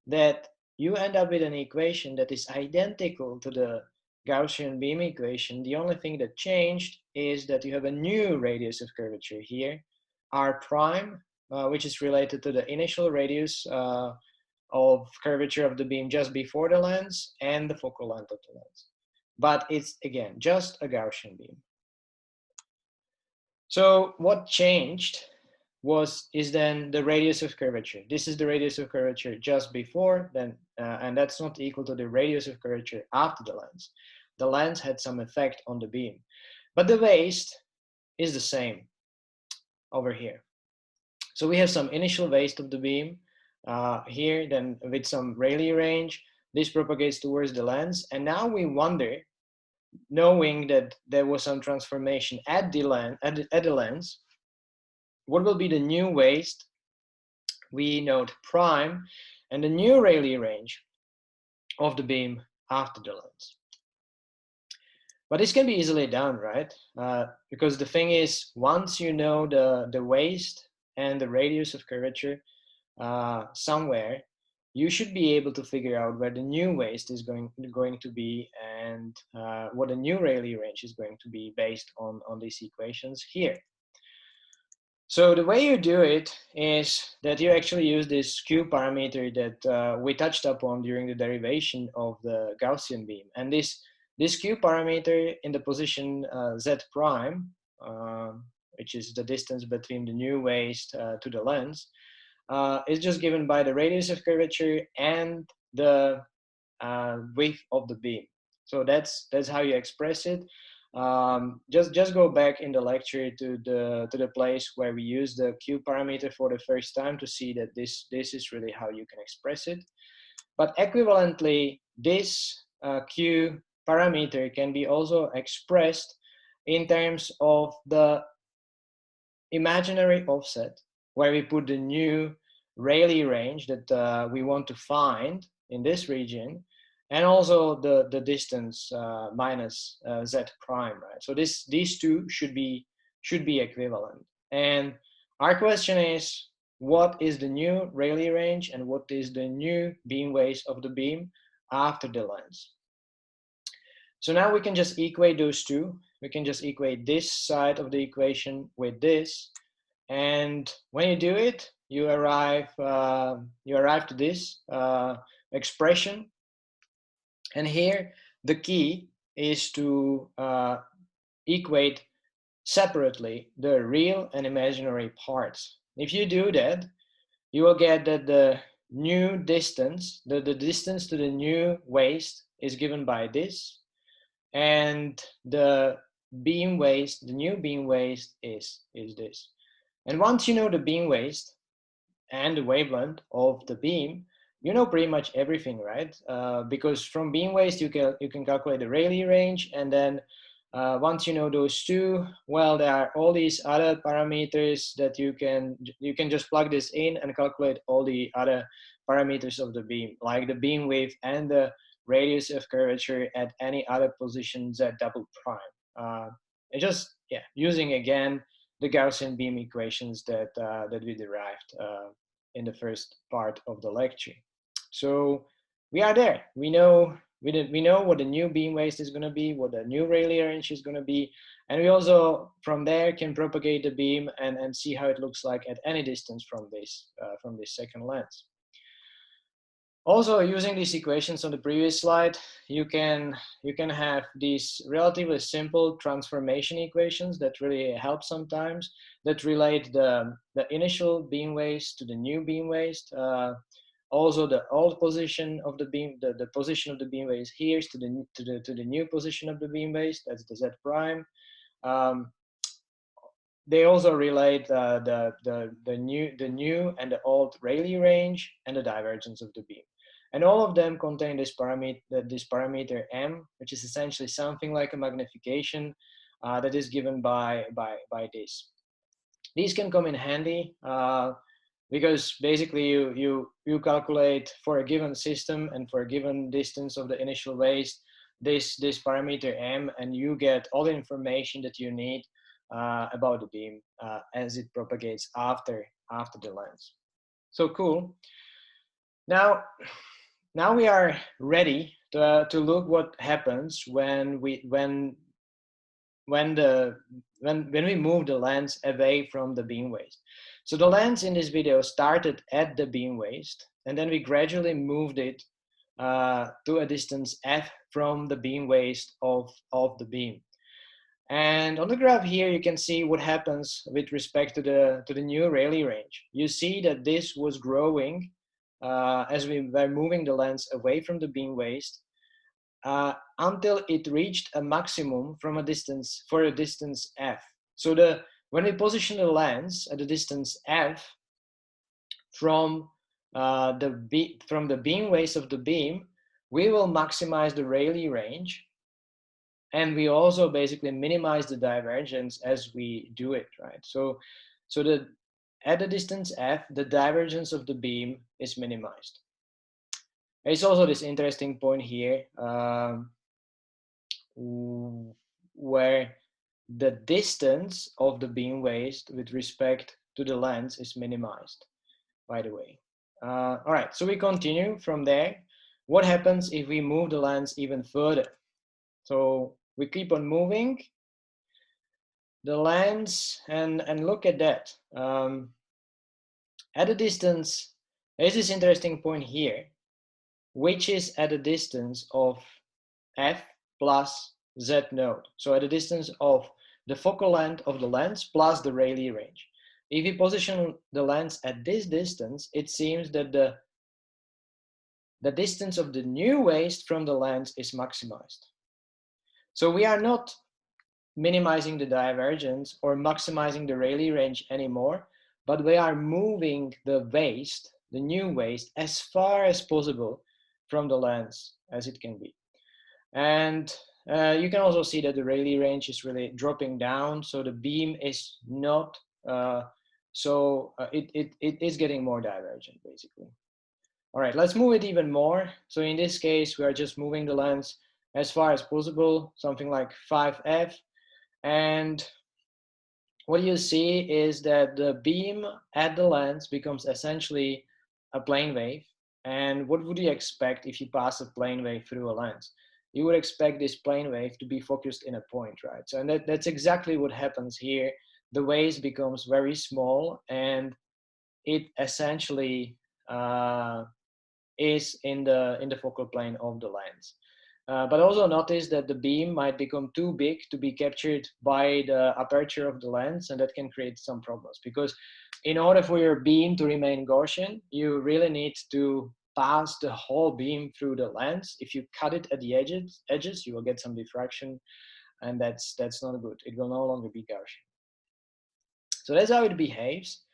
that you end up with an equation that is identical to the Gaussian beam equation. The only thing that changed is that you have a new radius of curvature here, r prime, which is related to the initial radius of curvature of the beam just before the lens and the focal length of the lens. But it's, again, just a Gaussian beam. So what changed is then the radius of curvature. This is the radius of curvature just before, then, and that's not equal to the radius of curvature after the lens. The lens had some effect on the beam, but the waist is the same over here. So we have some initial waist of the beam here, then with some Rayleigh range. This propagates towards the lens, and now we wonder, knowing that there was some transformation at the lens, what will be the new waist? We note prime and the new Rayleigh range of the beam after the lens. But this can be easily done, right? Because the thing is, once you know the waist and the radius of curvature somewhere, you should be able to figure out where the new waist is going to be, and what the new Rayleigh range is going to be based on these equations here. So the way you do it is that you actually use this Q parameter that we touched upon during the derivation of the Gaussian beam. And this Q parameter in the position Z prime, which is the distance between the new waist to the lens, is just given by the radius of curvature and the width of the beam. So that's how you express it. Just go back in the lecture to the place where we use the Q parameter for the first time to see that this is really how you can express it. But equivalently, this Q parameter can be also expressed in terms of the imaginary offset, where we put the new Rayleigh range that we want to find in this region, and also the distance minus z prime, right? So these two should be equivalent. And our question is, what is the new Rayleigh range and what is the new beam waist of the beam after the lens? So now we can just equate those two. We can just equate this side of the equation with this, and when you do it, you arrive to this expression. And here the key is to equate separately the real and imaginary parts. If you do that, you will get that the new distance, the distance to the new waist is given by this, and the beam waist, the new beam waist is this. And once you know the beam waist and the wavelength of the beam, you know pretty much everything, right? Because from beam waist you can calculate the Rayleigh range, and then once you know those two, well, there are all these other parameters that you can just plug this in and calculate all the other parameters of the beam, like the beam width and the radius of curvature at any other position z double prime. And just using again the Gaussian beam equations that we derived in the first part of the lecture. So we are there. We know what the new beam waist is going to be, what the new Rayleigh range is going to be, and we also from there can propagate the beam and see how it looks like at any distance from this second lens. Also, using these equations on the previous slide, you can have these relatively simple transformation equations that really help sometimes, that relate the initial beam waist to the new beam waist. Also, the old position of the beam, the position of the beam waist here to the new position of the beam waist. That's the z prime. They also relate the new and the old Rayleigh range and the divergence of the beam. And all of them contain this parameter m, which is essentially something like a magnification that is given by this. These can come in handy because basically you calculate for a given system and for a given distance of the initial waist this parameter m, and you get all the information that you need about the beam as it propagates after the lens. So cool. Now we are ready to look what happens when we move the lens away from the beam waist. So the lens in this video started at the beam waist, and then we gradually moved it to a distance f from the beam waist of the beam. And on the graph here, you can see what happens with respect to the new Rayleigh range. You see that this was growing as we were moving the lens away from the beam waist until it reached a maximum for a distance f. So when we position the lens at the distance f from the beam waist of the beam, we will maximize the Rayleigh range, and we also basically minimize the divergence as we do it, right? So at the distance f, the divergence of the beam is minimized. There's also this interesting point here where the distance of the beam waist with respect to the lens is minimized, by the way. All right, so we continue from there. What happens if we move the lens even further? So we keep on moving the lens and look at that. At a distance, there's this interesting point here, which is at a distance of f plus z node. So at a distance of the focal length of the lens plus the Rayleigh range. If we position the lens at this distance, it seems that the distance of the new waist from the lens is maximized. So we are not minimizing the divergence or maximizing the Rayleigh range anymore, but we are moving the waist, the new waist, as far as possible from the lens as it can be. And you can also see that the Rayleigh range is really dropping down, so the beam is not So it is getting more divergent, basically. All right, let's move it even more. So in this case, we are just moving the lens as far as possible, something like 5F. And what you see is that the beam at the lens becomes essentially a plane wave. And what would you expect if you pass a plane wave through a lens? You would expect this plane wave to be focused in a point, right? So and that's exactly what happens here. The wave becomes very small, and it essentially is in the focal plane of the lens. But also notice that the beam might become too big to be captured by the aperture of the lens, and that can create some problems, because in order for your beam to remain Gaussian, you really need to pass the whole beam through the lens. If you cut it at the edges, you will get some diffraction, and that's not good. It will no longer be Gaussian. So that's how it behaves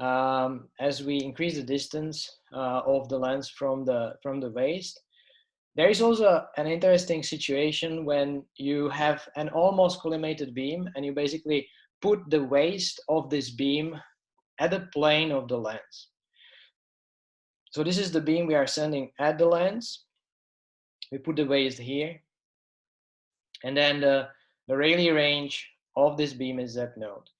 as we increase the distance of the lens from the waist. There is also an interesting situation when you have an almost collimated beam and you basically put the waist of this beam at the plane of the lens. So this is the beam we are sending at the lens. We put the waist here, and then the Rayleigh range of this beam is Z node.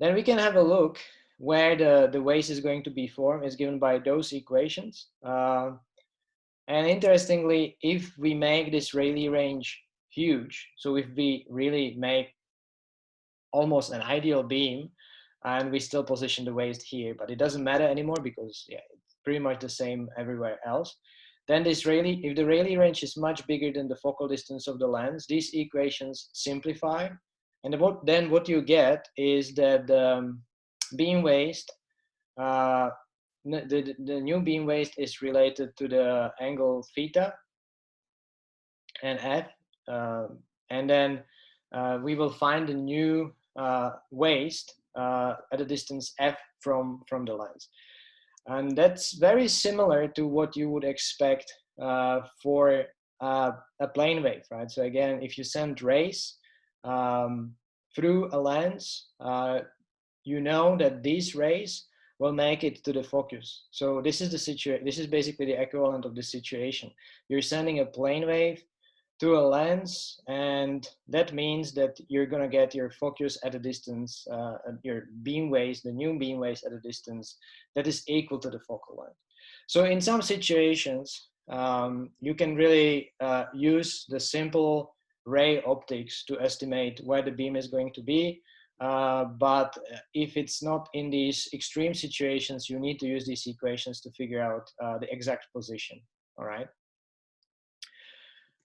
Then we can have a look where the waist is going to be formed is given by those equations. And interestingly, if we make this Rayleigh range huge, so if we really make almost an ideal beam, and we still position the waist here, but it doesn't matter anymore because yeah, it's pretty much the same everywhere else. Then this Rayleigh, if the Rayleigh range is much bigger than the focal distance of the lens, these equations simplify. And then what you get is that the beam waist, the new beam waist is related to the angle theta and F. And then we will find a new waist at a distance F from the lens. And that's very similar to what you would expect for a plane wave, right? So again, if you send rays through a lens, you know that these rays will make it to the focus. So this is the situation. This is basically the equivalent of the situation. You're sending a plane wave through a lens, and that means that you're going to get your focus at a distance, your beam waist, the new beam waist at a distance that is equal to the focal length. So in some situations, you can really use the simple ray optics to estimate where the beam is going to be. But if it's not in these extreme situations, you need to use these equations to figure out the exact position, all right?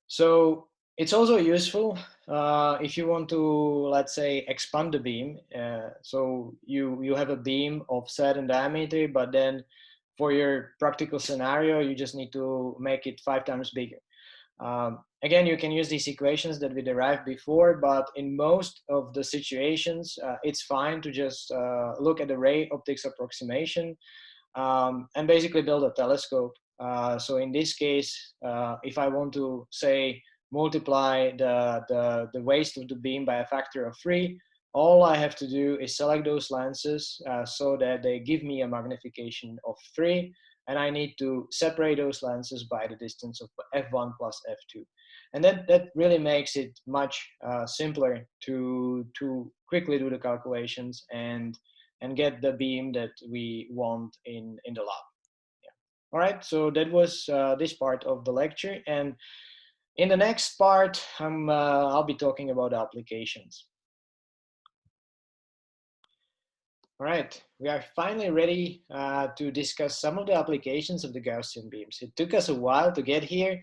So it's also useful if you want to, let's say, expand the beam. So you have a beam of certain diameter, but then for your practical scenario, you just need to make it 5 times bigger. Again, you can use these equations that we derived before, but in most of the situations, it's fine to just look at the ray optics approximation and basically build a telescope. So in this case, if I want to say multiply the waist of the beam by a factor of 3, all I have to do is select those lenses so that they give me a magnification of 3, and I need to separate those lenses by the distance of f1 plus f2. And that really makes it much simpler to quickly do the calculations and get the beam that we want in the lab. Yeah. All right, so that was this part of the lecture, and in the next part, I'll be talking about applications. All right, we are finally ready to discuss some of the applications of the Gaussian beams. It took us a while to get here.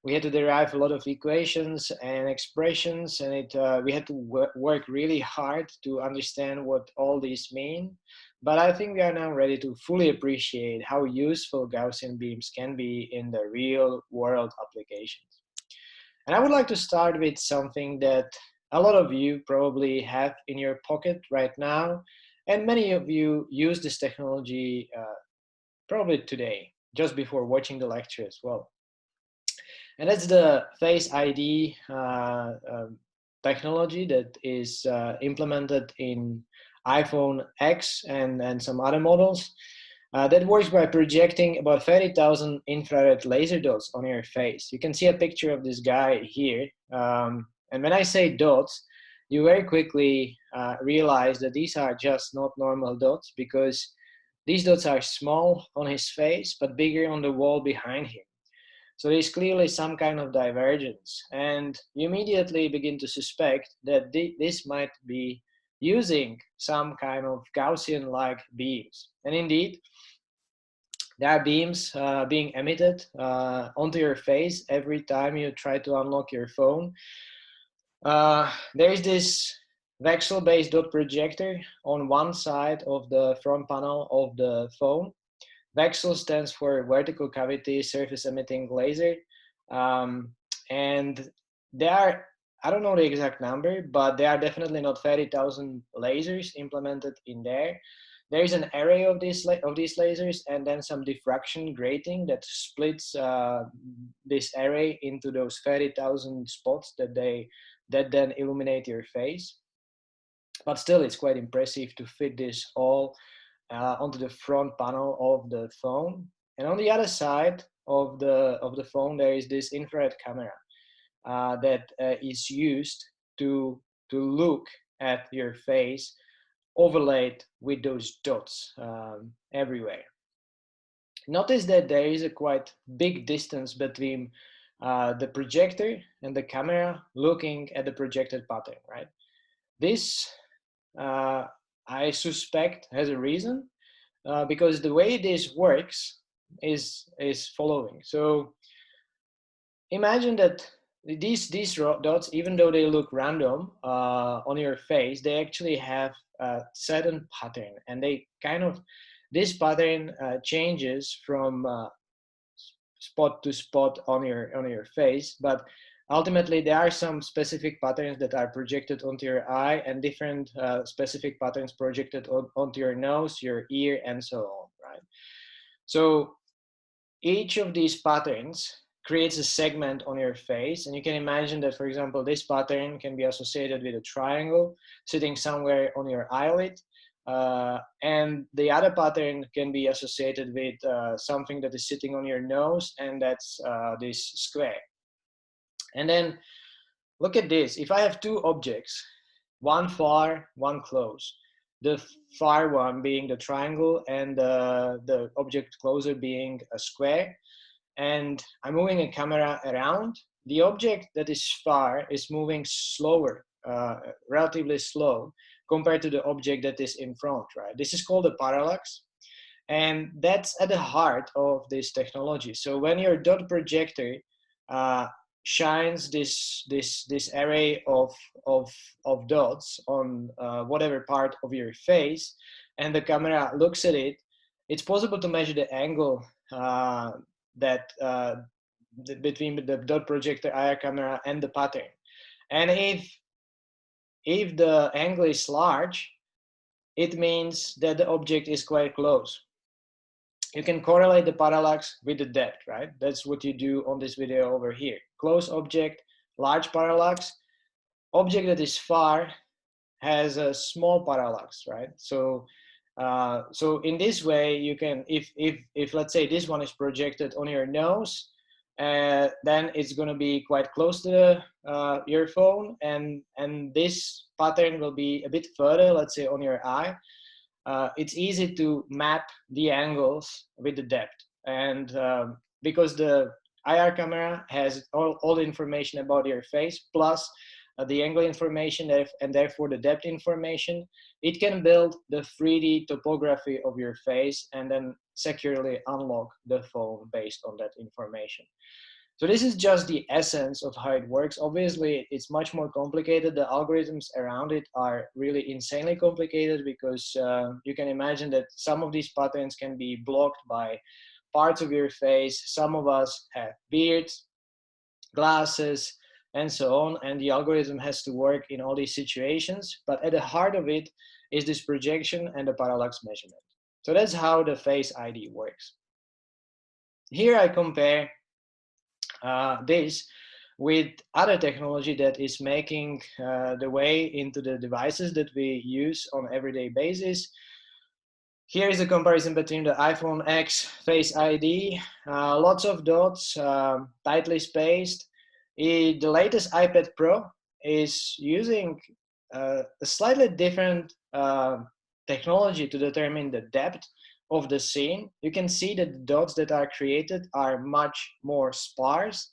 We had to derive a lot of equations and expressions, and we had to work really hard to understand what all these mean. But I think we are now ready to fully appreciate how useful Gaussian beams can be in the real world applications. And I would like to start with something that a lot of you probably have in your pocket right now, and many of you use this technology probably today, just before watching the lecture as well. And that's the Face ID technology that is implemented in iPhone X and some other models. That works by projecting about 30,000 infrared laser dots on your face. You can see a picture of this guy here. And when I say dots, you very quickly realize that these are just not normal dots, because these dots are small on his face, but bigger on the wall behind him. So there's clearly some kind of divergence. And you immediately begin to suspect that this might be using some kind of Gaussian-like beams. And indeed, there are beams being emitted onto your face every time you try to unlock your phone. There is this VCSEL-based dot projector on one side of the front panel of the phone. VCSEL stands for vertical cavity surface emitting laser. And there are, I don't know the exact number, but there are definitely not 30,000 lasers implemented in there. There is an array of these lasers, and then some diffraction grating that splits this array into those 30,000 spots that then illuminate your face. But still, it's quite impressive to fit this all onto the front panel of the phone. And on the other side of the phone, there is this infrared camera that is used to look at your face, overlaid with those dots everywhere. Notice that there is a quite big distance between the projector and the camera looking at the projected pattern, right? This, I suspect, has a reason, because the way this works is following. So imagine that these dots, even though they look random on your face, they actually have a certain pattern, and they kind of, this pattern changes from spot to spot on your face, but ultimately there are some specific patterns that are projected onto your eye, and different specific patterns projected onto your nose, your ear, and so on, right? So each of these patterns creates a segment on your face, and you can imagine that, for example, this pattern can be associated with a triangle sitting somewhere on your eyelid, and the other pattern can be associated with something that is sitting on your nose, and that's this square. And then look at this. If I have two objects, one far, one close, the far one being the triangle and the object closer being a square, and I'm moving a camera around, the object that is far is moving slower, relatively slow, compared to the object that is in front, right? This is called a parallax, and that's at the heart of this technology. So when your dot projector shines this array of dots on whatever part of your face, and the camera looks at it, it's possible to measure the angle between the dot projector IR camera and the pattern. And if the angle is large, it means that the object is quite close. You can correlate the parallax with the depth, right? That's what you do on this video over here. Close object, large parallax. Object that is far has a small parallax, right? So in this way, you can, if let's say this one is projected on your nose, then it's going to be quite close to your phone, and this pattern will be a bit further, let's say on your eye. It's easy to map the angles with the depth, and because the IR camera has all the information about your face plus the angle information and therefore the depth information, it can build the 3D topography of your face and then securely unlock the phone based on that information. So this is just the essence of how it works. Obviously, it's much more complicated. The algorithms around it are really insanely complicated, because you can imagine that some of these patterns can be blocked by parts of your face. Some of us have beards, glasses, and so on, and the algorithm has to work in all these situations. But at the heart of it is this projection and the parallax measurement. So that's how the Face ID works. Here I compare this with other technology that is making the way into the devices that we use on everyday basis. Here is a comparison between the iPhone X Face ID, lots of dots, tightly spaced. The latest iPad Pro is using a slightly different technology to determine the depth of the scene. You can see that the dots that are created are much more sparse.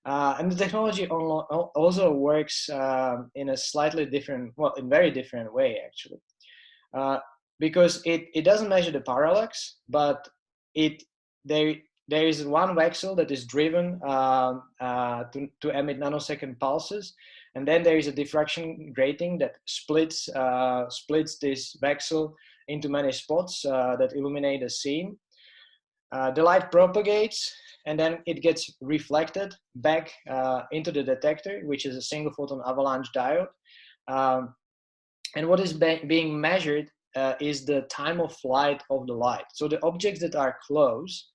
And the technology also works in a slightly different, well, in very different way, actually. Uh, because it doesn't measure the parallax, but there is one voxel that is driven to emit nanosecond pulses, and then there is a diffraction grating that splits this voxel into many spots that illuminate the scene. The light propagates, and then it gets reflected back into the detector, which is a single photon avalanche diode. And what is being measured is the time of flight of the light. So the objects that are close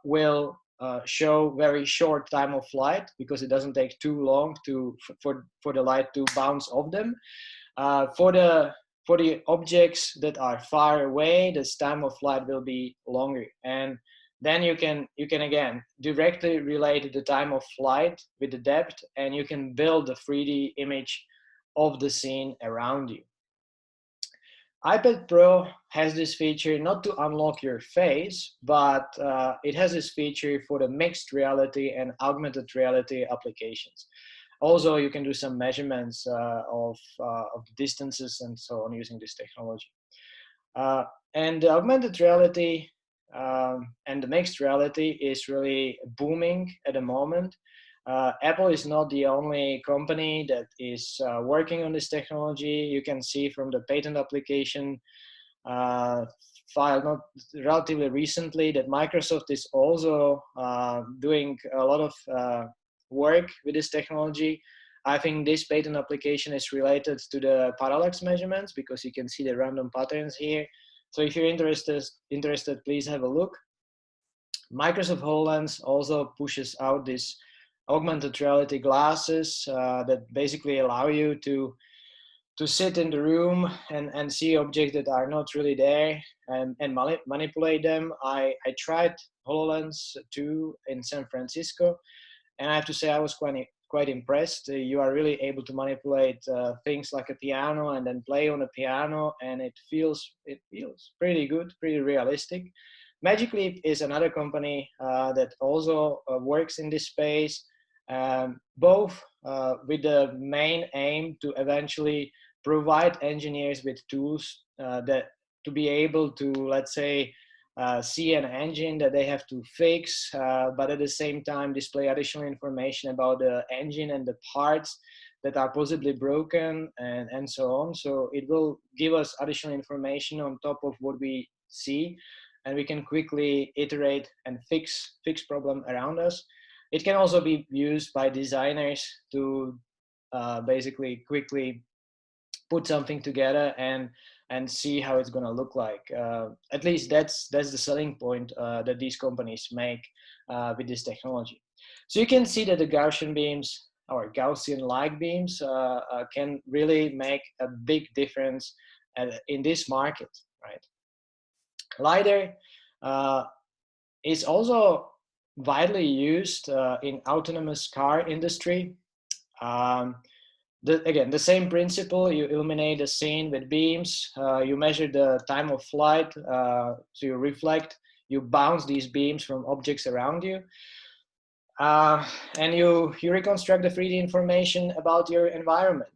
will show very short time of flight because it doesn't take too long for the light to bounce off them. For the objects that are far away, this time of flight will be longer. And then you can again directly relate the time of flight with the depth, and you can build a 3D image of the scene around you. iPad Pro has this feature not to unlock your face, but it has this feature for the mixed reality and augmented reality applications. Also, you can do some measurements of the distances and so on using this technology. And the augmented reality and the mixed reality is really booming at the moment. Apple is not the only company that is working on this technology. You can see from the patent application filed not relatively recently that Microsoft is also doing a lot of work with this technology. I think this patent application is related to the parallax measurements because you can see the random patterns here. So if you're interested, please have a look. Microsoft HoloLens also pushes out this augmented reality glasses that basically allow you to sit in the room and see objects that are not really there and manipulate them. I tried HoloLens 2 in San Francisco, and I have to say I was quite impressed. You are really able to manipulate things like a piano and then play on a piano, and it feels pretty good, pretty realistic. Magic Leap is another company that also works in this space, both with the main aim to eventually provide engineers with tools that to be able to, let's say, see an engine that they have to fix, but at the same time display additional information about the engine and the parts that are possibly broken and so on. So it will give us additional information on top of what we see, and we can quickly iterate and fix problem around us. It can also be used by designers to basically quickly put something together and see how it's going to look like. At least that's the selling point that these companies make with this technology. So you can see that the Gaussian beams or Gaussian-like beams can really make a big difference in this market, right? LiDAR is also widely used in autonomous car industry. Again, the same principle, you illuminate a scene with beams, you measure the time of flight, so you reflect, you bounce these beams from objects around you, and you reconstruct the 3D information about your environment.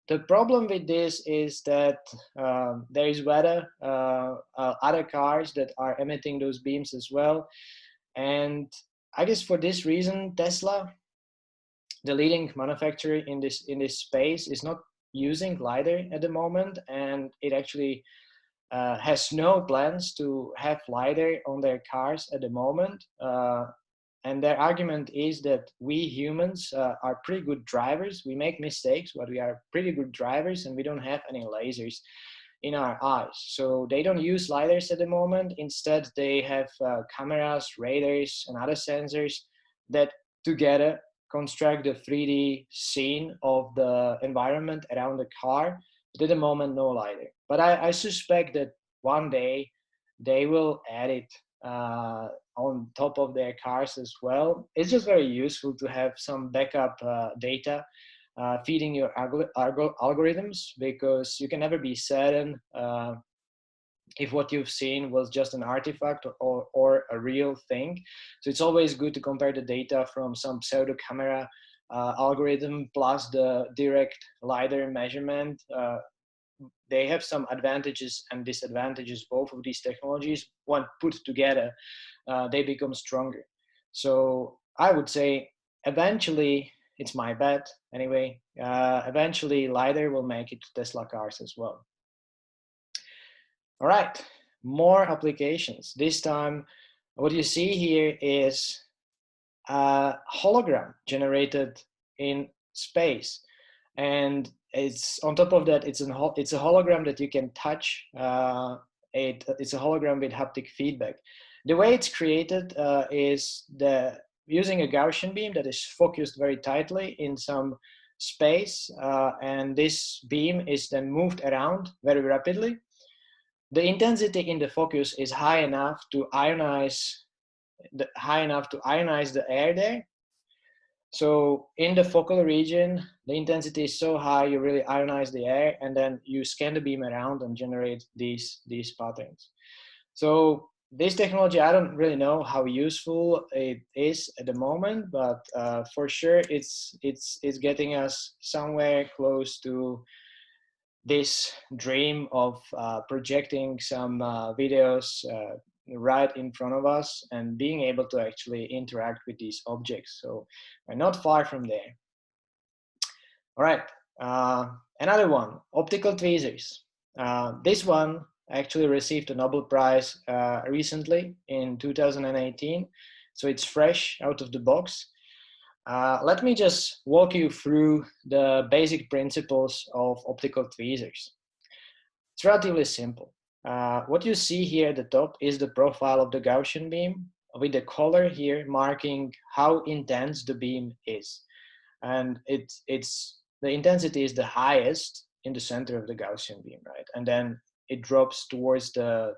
The problem with this is that there is other cars that are emitting those beams as well. And I guess for this reason, Tesla, the leading manufacturer in this space, is not using LiDAR at the moment, and it actually has no plans to have LiDAR on their cars at the moment. And their argument is that we humans are pretty good drivers. We make mistakes, but we are pretty good drivers, and we don't have any lasers in our eyes. So they don't use LiDARs at the moment. Instead, they have cameras, radars, and other sensors that together construct the 3D scene of the environment around the car, but at the moment no LiDAR. But I suspect that one day they will add it on top of their cars as well. It's just very useful to have some backup data feeding your algorithms, because you can never be certain if what you've seen was just an artifact or a real thing. So it's always good to compare the data from some pseudo camera algorithm plus the direct LiDAR measurement. They have some advantages and disadvantages, both of these technologies. When put together, they become stronger. So I would say eventually, it's my bet anyway, eventually LiDAR will make it to Tesla cars as well. All right, more applications. This time, what you see here is a hologram generated in space. And it's on top of that, it's a hologram that you can touch. It's a hologram with haptic feedback. The way it's created is using a Gaussian beam that is focused very tightly in some space, and this beam is then moved around very rapidly. The intensity in the focus is high enough to ionize the air there. So in the focal region, the intensity is so high, you really ionize the air, and then you scan the beam around and generate these patterns. So this technology, I don't really know how useful it is at the moment, but for sure it's getting us somewhere close to this dream of projecting some videos right in front of us and being able to actually interact with these objects. So we're not far from there. All right, another one, optical tweezers. This one actually received a Nobel Prize recently in 2018. So it's fresh out of the box. Let me just walk you through the basic principles of optical tweezers. It's relatively simple. What you see here at the top is the profile of the Gaussian beam, with the color here marking how intense the beam is. And the intensity is the highest in the center of the Gaussian beam, right? And then it drops towards the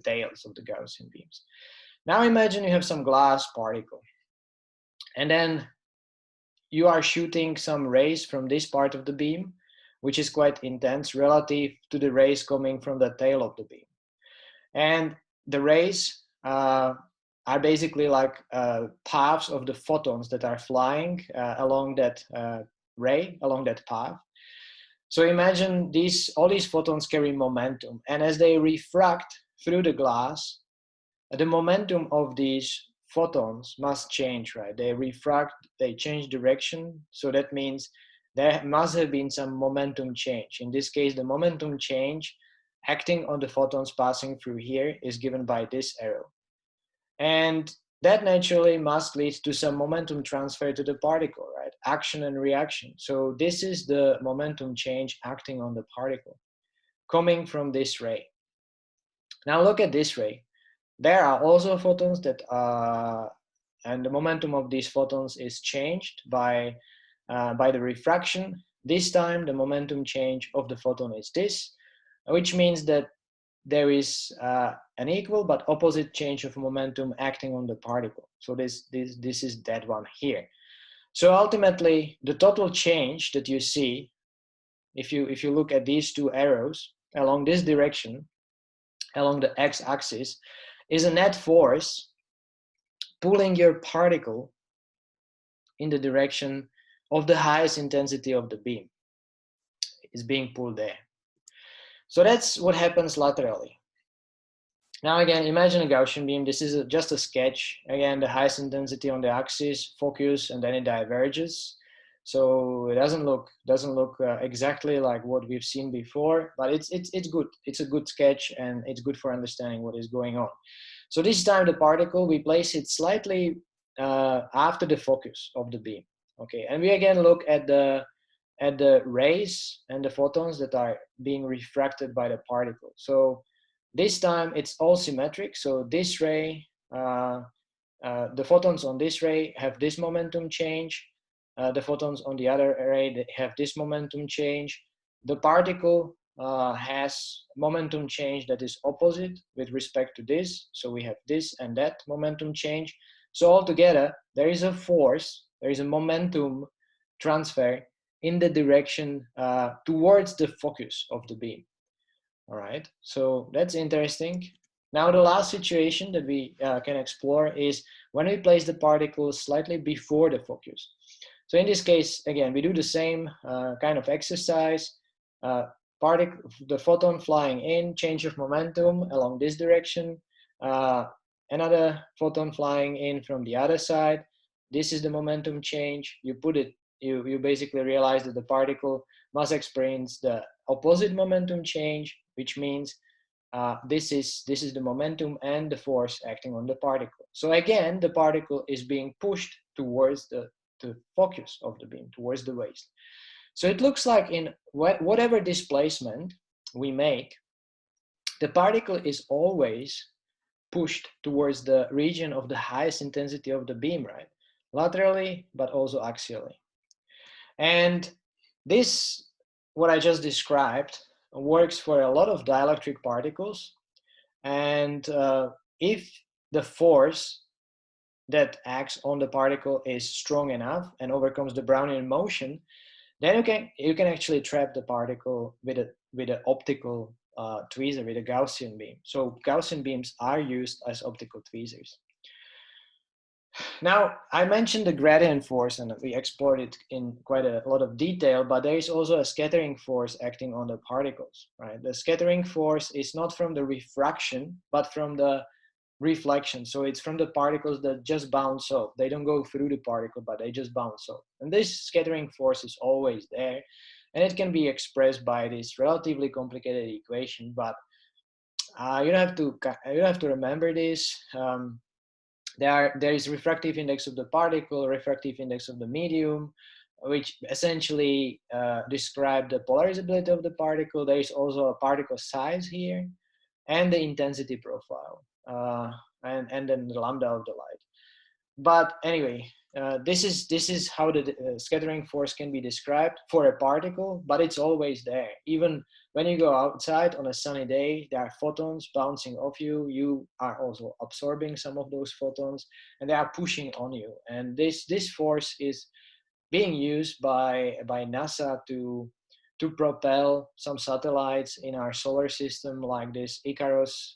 tails of the Gaussian beams. Now imagine you have some glass particle, and then you are shooting some rays from this part of the beam, which is quite intense relative to the rays coming from the tail of the beam. And the rays are basically like paths of the photons that are flying along that along that path. So imagine all these photons carry momentum, and as they refract through the glass, the momentum of these photons must change, right? They refract, they change direction. So that means there must have been some momentum change. In this case, the momentum change acting on the photons passing through here is given by this arrow. And that naturally must lead to some momentum transfer to the particle, right? Action and reaction. So this is the momentum change acting on the particle coming from this ray. Now look at this ray. There are also photons that and the momentum of these photons is changed by the refraction. This time the momentum change of the photon is this, which means that there is an equal but opposite change of momentum acting on the particle. So this is that one here. So ultimately, the total change that you see, if you look at these two arrows along this direction, along the x-axis, is a net force pulling your particle in the direction of the highest intensity of the beam. It's being pulled there. So that's what happens laterally. Now again, imagine a Gaussian beam. This is just a sketch. Again, the highest intensity on the axis, focus, and then it diverges. So it doesn't look exactly like what we've seen before, but it's good. It's a good sketch, and it's good for understanding what is going on. So this time the particle, we place it slightly after the focus of the beam. Okay, and we again look at the rays and the photons that are being refracted by the particle. So this time it's all symmetric. So this ray the photons on this ray have this momentum change. The photons on the other array, they have this momentum change. The particle has momentum change that is opposite with respect to this. So we have this and that momentum change. So altogether, there is a force, there is a momentum transfer in the direction towards the focus of the beam. All right, so that's interesting. Now the last situation that we can explore is when we place the particle slightly before the focus. So in this case, again, we do the same kind of exercise. The photon flying in, change of momentum along this direction. Another photon flying in from the other side. This is the momentum change. You put it, you basically realize that the particle must experience the opposite momentum change, which means this is the momentum and the force acting on the particle. So again, the particle is being pushed towards the focus of the beam, towards the waist. So it looks like in whatever displacement we make, the particle is always pushed towards the region of the highest intensity of the beam, right? Laterally, but also axially. And this, what I just described, works for a lot of dielectric particles. And if the force that acts on the particle is strong enough and overcomes the Brownian motion, then you can actually trap the particle with an optical tweezer, with a Gaussian beam. So Gaussian beams are used as optical tweezers. Now, I mentioned the gradient force, and we explored it in quite a lot of detail, but there is also a scattering force acting on the particles, right? The scattering force is not from the refraction, but from the reflection. So it's from the particles that just bounce off. They don't go through the particle, but they just bounce off. And this scattering force is always there, and it can be expressed by this relatively complicated equation, but you have to remember this. There is refractive index of the particle, refractive index of the medium, which essentially describe the polarizability of the particle. There is also a particle size here, and the intensity profile, and then the lambda of the light. But anyway, this is how the scattering force can be described for a particle, but it's always there. Even when you go outside on a sunny day, there are photons bouncing off you. You are also absorbing some of those photons, and they are pushing on you. And this force is being used by NASA to propel some satellites in our solar system, like this Icarus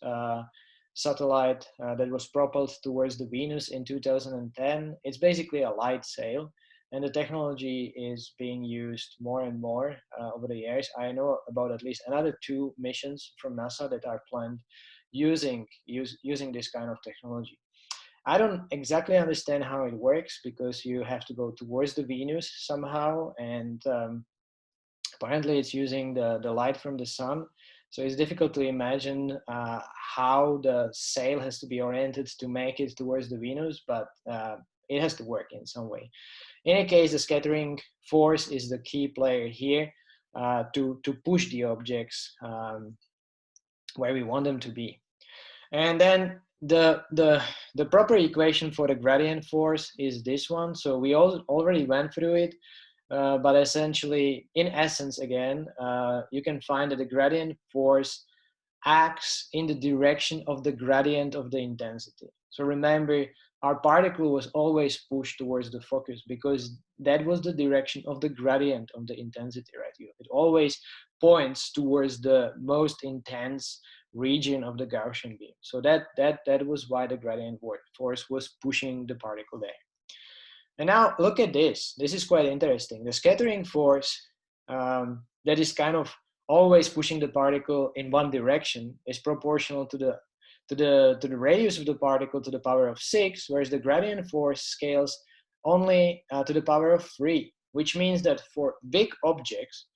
satellite that was propelled towards the Venus in 2010. It's basically a light sail, and the technology is being used more and more over the years. I know about at least another 2 missions from NASA that are planned using this kind of technology. I don't exactly understand how it works, because you have to go towards the Venus somehow, and apparently it's using the light from the sun. So it's difficult to imagine how the sail has to be oriented to make it towards the Venus, but it has to work in some way. In any case, the scattering force is the key player here to push the objects where we want them to be. And then the proper equation for the gradient force is this one. So we already went through it. But essentially, in essence, again, you can find that the gradient force acts in the direction of the gradient of the intensity. So remember, our particle was always pushed towards the focus, because that was the direction of the gradient of the intensity, right? It always points towards the most intense region of the Gaussian beam. So that was why the gradient force was pushing the particle there. And now look at this. This is quite interesting. The scattering force that is kind of always pushing the particle in one direction is proportional to the radius of the particle to the power of 6, whereas the gradient force scales only to the power of 3, which means that for big objects,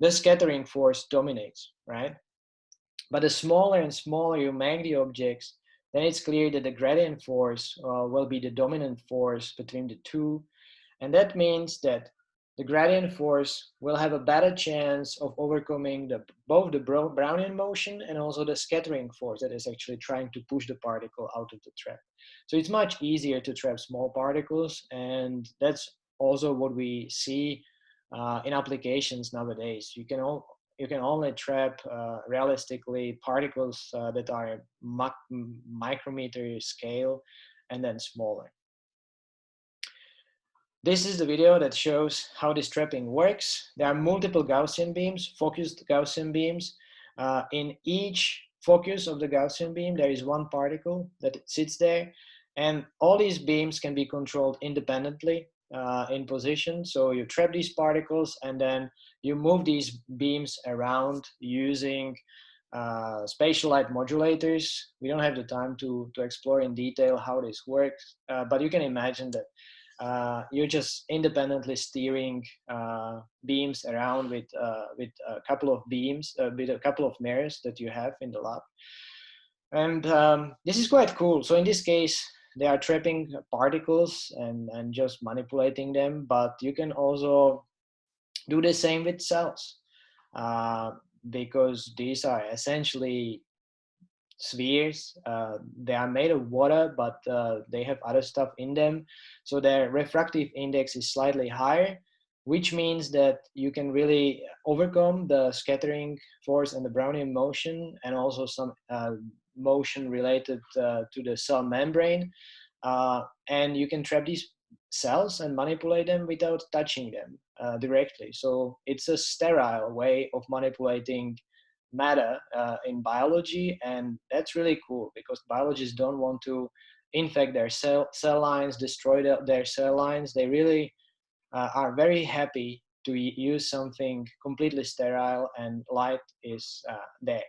the scattering force dominates, right? But the smaller and smaller you make the objects, then it's clear that the gradient force will be the dominant force between the two. And that means that the gradient force will have a better chance of overcoming both the Brownian motion and also the scattering force that is actually trying to push the particle out of the trap. So it's much easier to trap small particles, and that's also what we see in applications nowadays. You can only trap realistically particles that are micrometer scale and then smaller. This is the video that shows how this trapping works. There are multiple Gaussian beams, focused Gaussian beams. In each focus of the Gaussian beam, there is one particle that sits there, and all these beams can be controlled independently in position. So you trap these particles, and then you move these beams around using spatial light modulators. We don't have the time to explore in detail how this works, but you can imagine that you're just independently steering beams around with a couple of beams, with a couple of mirrors that you have in the lab. And this is quite cool. So in this case, they are trapping particles and just manipulating them, but you can also do the same with cells because these are essentially spheres. They are made of water, but they have other stuff in them. So their refractive index is slightly higher, which means that you can really overcome the scattering force and the Brownian motion, and also some motion related to the cell membrane. And you can trap these cells and manipulate them without touching them directly. So it's a sterile way of manipulating matter in biology, and that's really cool because biologists don't want to infect their cell lines, destroy their cell lines. They really are very happy to use something completely sterile, and light is there.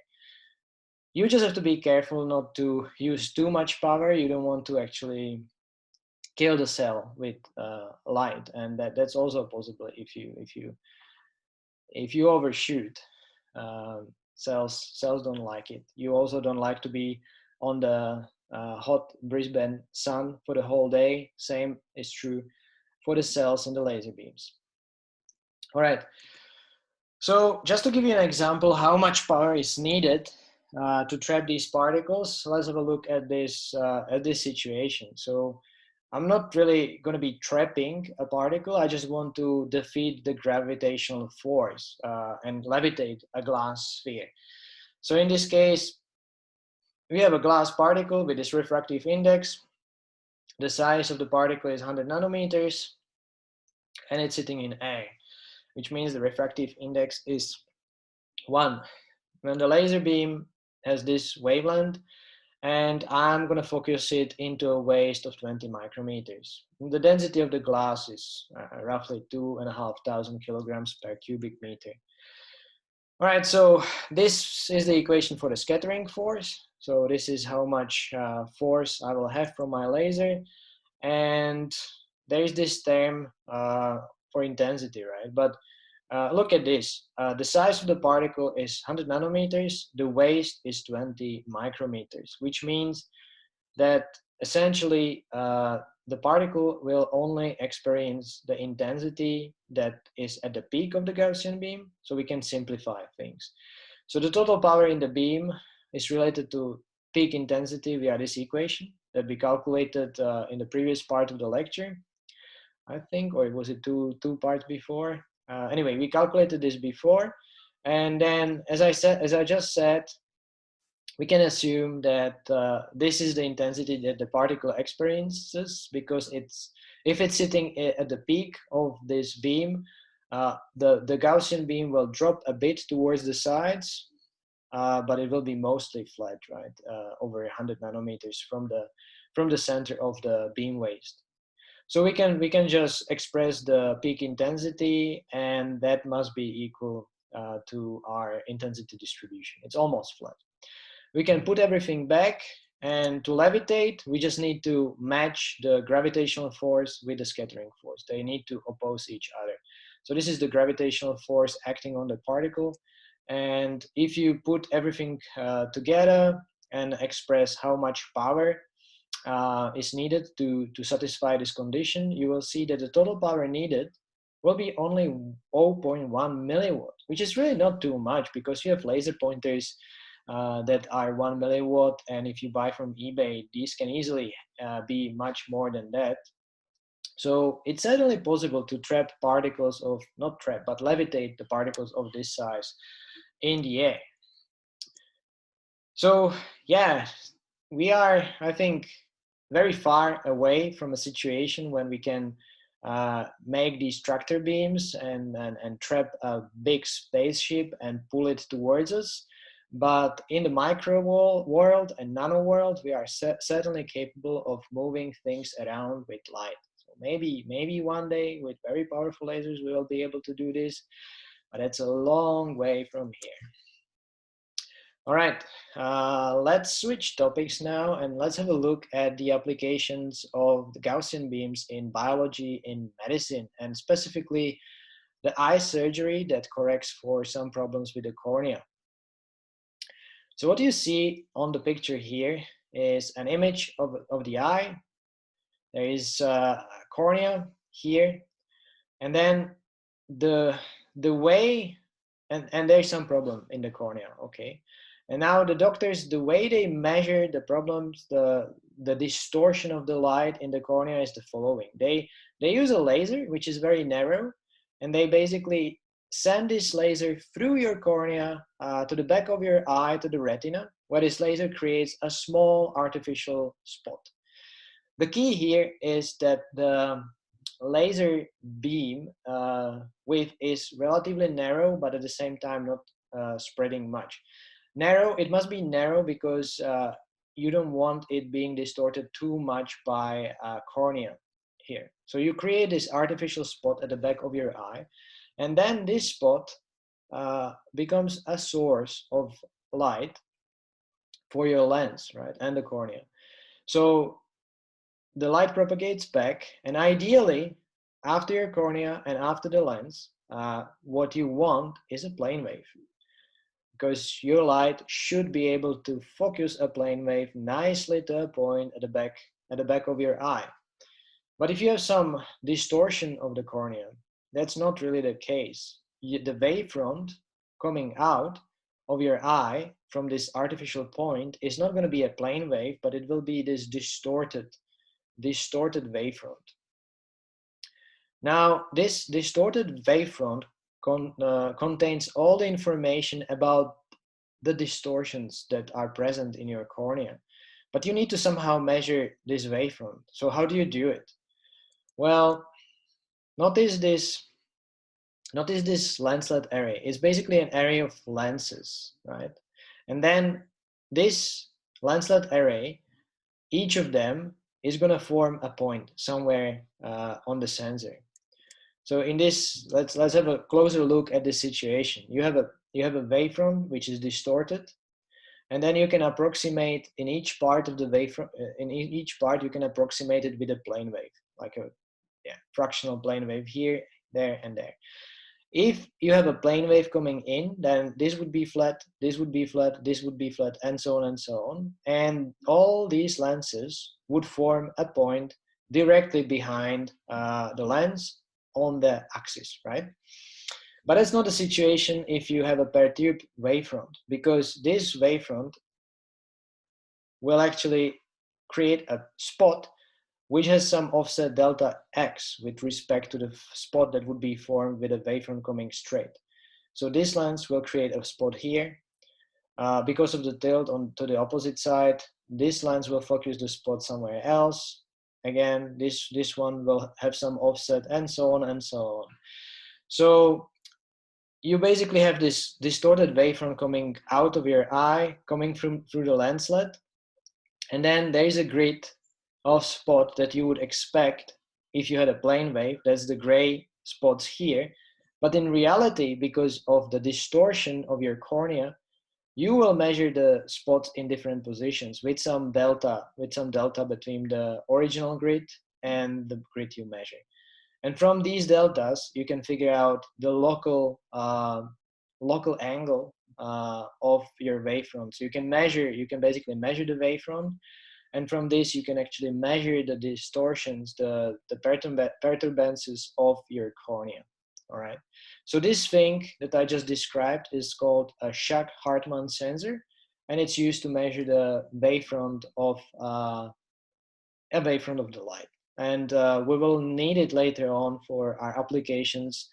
You just have to be careful not to use too much power. You don't want to actually kill the cell with light, and that's also possible if you overshoot. Cells don't like it. You also don't like to be on the hot Brisbane sun for the whole day. Same is true for the cells in the laser beams. All right. So just to give you an example how much power is needed to trap these particles, let's have a look at this situation. So I'm not really going to be trapping a particle. I just want to defeat the gravitational force and levitate a glass sphere. So in this case, we have a glass particle with this refractive index. The size of the particle is 100 nanometers, and it's sitting in air, which means the refractive index is 1. When the laser beam has this wavelength, and I'm going to focus it into a waist of 20 micrometers. The density of the glass is roughly 2,500 kilograms per cubic meter. All right, so this is the equation for the scattering force. So this is how much force I will have from my laser. And there is this term for intensity, right? But look at this. The size of the particle is 100 nanometers. The waist is 20 micrometers, which means that essentially the particle will only experience the intensity that is at the peak of the Gaussian beam. So we can simplify things. So the total power in the beam is related to peak intensity via this equation that we calculated in the previous part of the lecture, I think, or was it two parts before? Anyway, we calculated this before, and then as I just said, we can assume that this is the intensity that the particle experiences, because if it's sitting at the peak of this beam, the Gaussian beam will drop a bit towards the sides, but it will be mostly flat, right, over 100 nanometers from the center of the beam waist. So we can just express the peak intensity, and that must be equal to our intensity distribution. It's almost flat. We can put everything back, and to levitate, we just need to match the gravitational force with the scattering force. They need to oppose each other. So this is the gravitational force acting on the particle. And if you put everything together and express how much power is needed to satisfy this condition, you will see that the total power needed will be only 0.1 milliwatt, which is really not too much because you have laser pointers that are 1 milliwatt, and if you buy from eBay, these can easily be much more than that. So it's certainly possible to trap particles of, not trap, but levitate the particles of this size in the air. So yeah, we are, I think, very far away from a situation when we can make these tractor beams and trap a big spaceship and pull it towards us. But in the micro world and nano world, we are certainly capable of moving things around with light. So maybe one day with very powerful lasers, we will be able to do this, but it's a long way from here. All right, let's switch topics now and let's have a look at the applications of the Gaussian beams in biology, in medicine, and specifically the eye surgery that corrects for some problems with the cornea. So what you see on the picture here is an image of the eye. There is a cornea here, and then the way, and there's some problem in the cornea, okay? And now the doctors, the way they measure the problems, the distortion of the light in the cornea is the following. They use a laser, which is very narrow, and they basically send this laser through your cornea to the back of your eye, to the retina, where this laser creates a small artificial spot. The key here is that the laser beam width is relatively narrow, but at the same time not spreading much. Narrow, it must be narrow because you don't want it being distorted too much by cornea here. So you create this artificial spot at the back of your eye, and then this spot becomes a source of light for your lens, right, and the cornea. So the light propagates back, and ideally, after your cornea and after the lens, what you want is a plane wave, because your light should be able to focus a plane wave nicely to a point at the back of your eye. But if you have some distortion of the cornea, that's not really the case. The wavefront coming out of your eye from this artificial point is not going to be a plane wave, but it will be this distorted wavefront. Now, this distorted wavefront contains all the information about the distortions that are present in your cornea, but you need to somehow measure this wavefront. So how do you do it? Well, notice this lenslet array. It's basically an array of lenses, right? And then this lenslet array, each of them is going to form a point somewhere on the sensor. So in this, let's have a closer look at the situation. You have a wavefront which is distorted, and then you can approximate in each part of the wavefront. In each part, you can approximate it with a plane wave, like a fractional plane wave here, there, and there. If you have a plane wave coming in, then this would be flat, this would be flat, this would be flat, and so on and so on. And all these lenses would form a point directly behind the lens on the axis, right? But that's not the situation if you have a perturbed wavefront, because this wavefront will actually create a spot which has some offset delta x with respect to the spot that would be formed with a wavefront coming straight. So this lens will create a spot here. Because of the tilt on to the opposite side, this lens will focus the spot somewhere else. Again, this one will have some offset, and so on and so on. So you basically have this distorted wavefront coming out of your eye, coming through the lenslet, and then there is a grid of spot that you would expect if you had a plane wave. That's the gray spots here. But in reality, because of the distortion of your cornea, you will measure the spots in different positions with some delta between the original grid and the grid you measure. And from these deltas, you can figure out the local angle of your wavefront. So you can basically measure the wavefront And from this, you can actually measure the distortions, the perturbances of your cornea. All right. So this thing that I just described is called a Schack-Hartmann sensor, and it's used to measure the wavefront of the light. And we will need it later on for our applications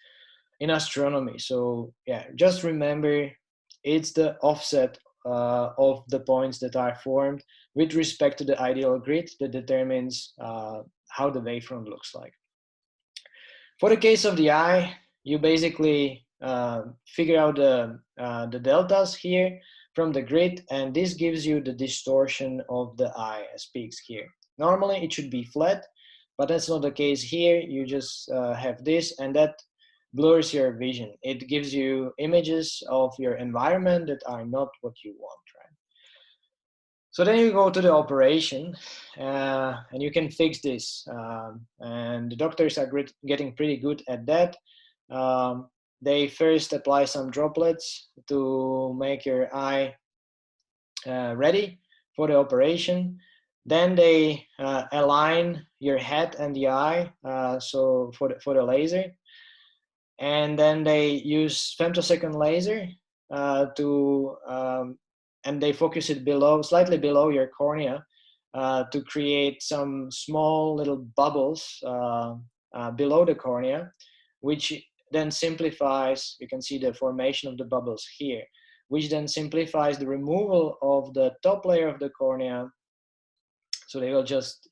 in astronomy. So yeah, just remember, it's the offset of the points that are formed with respect to the ideal grid that determines how the wavefront looks like. For the case of the eye, you basically figure out the deltas here from the grid, and this gives you the distortion of the eye as peaks here. Normally it should be flat, but that's not the case here. You just have this, and that blurs your vision. It gives you images of your environment that are not what you want, right? So then you go to the operation, and you can fix this. And the doctors are getting pretty good at that. They first apply some droplets to make your eye ready for the operation. Then they align your head and the eye, so for the laser. And then they use femtosecond laser and they focus it slightly below your cornea to create some small little bubbles below the cornea, which then simplifies, you can see the formation of the bubbles here, which then simplifies the removal of the top layer of the cornea. So they will just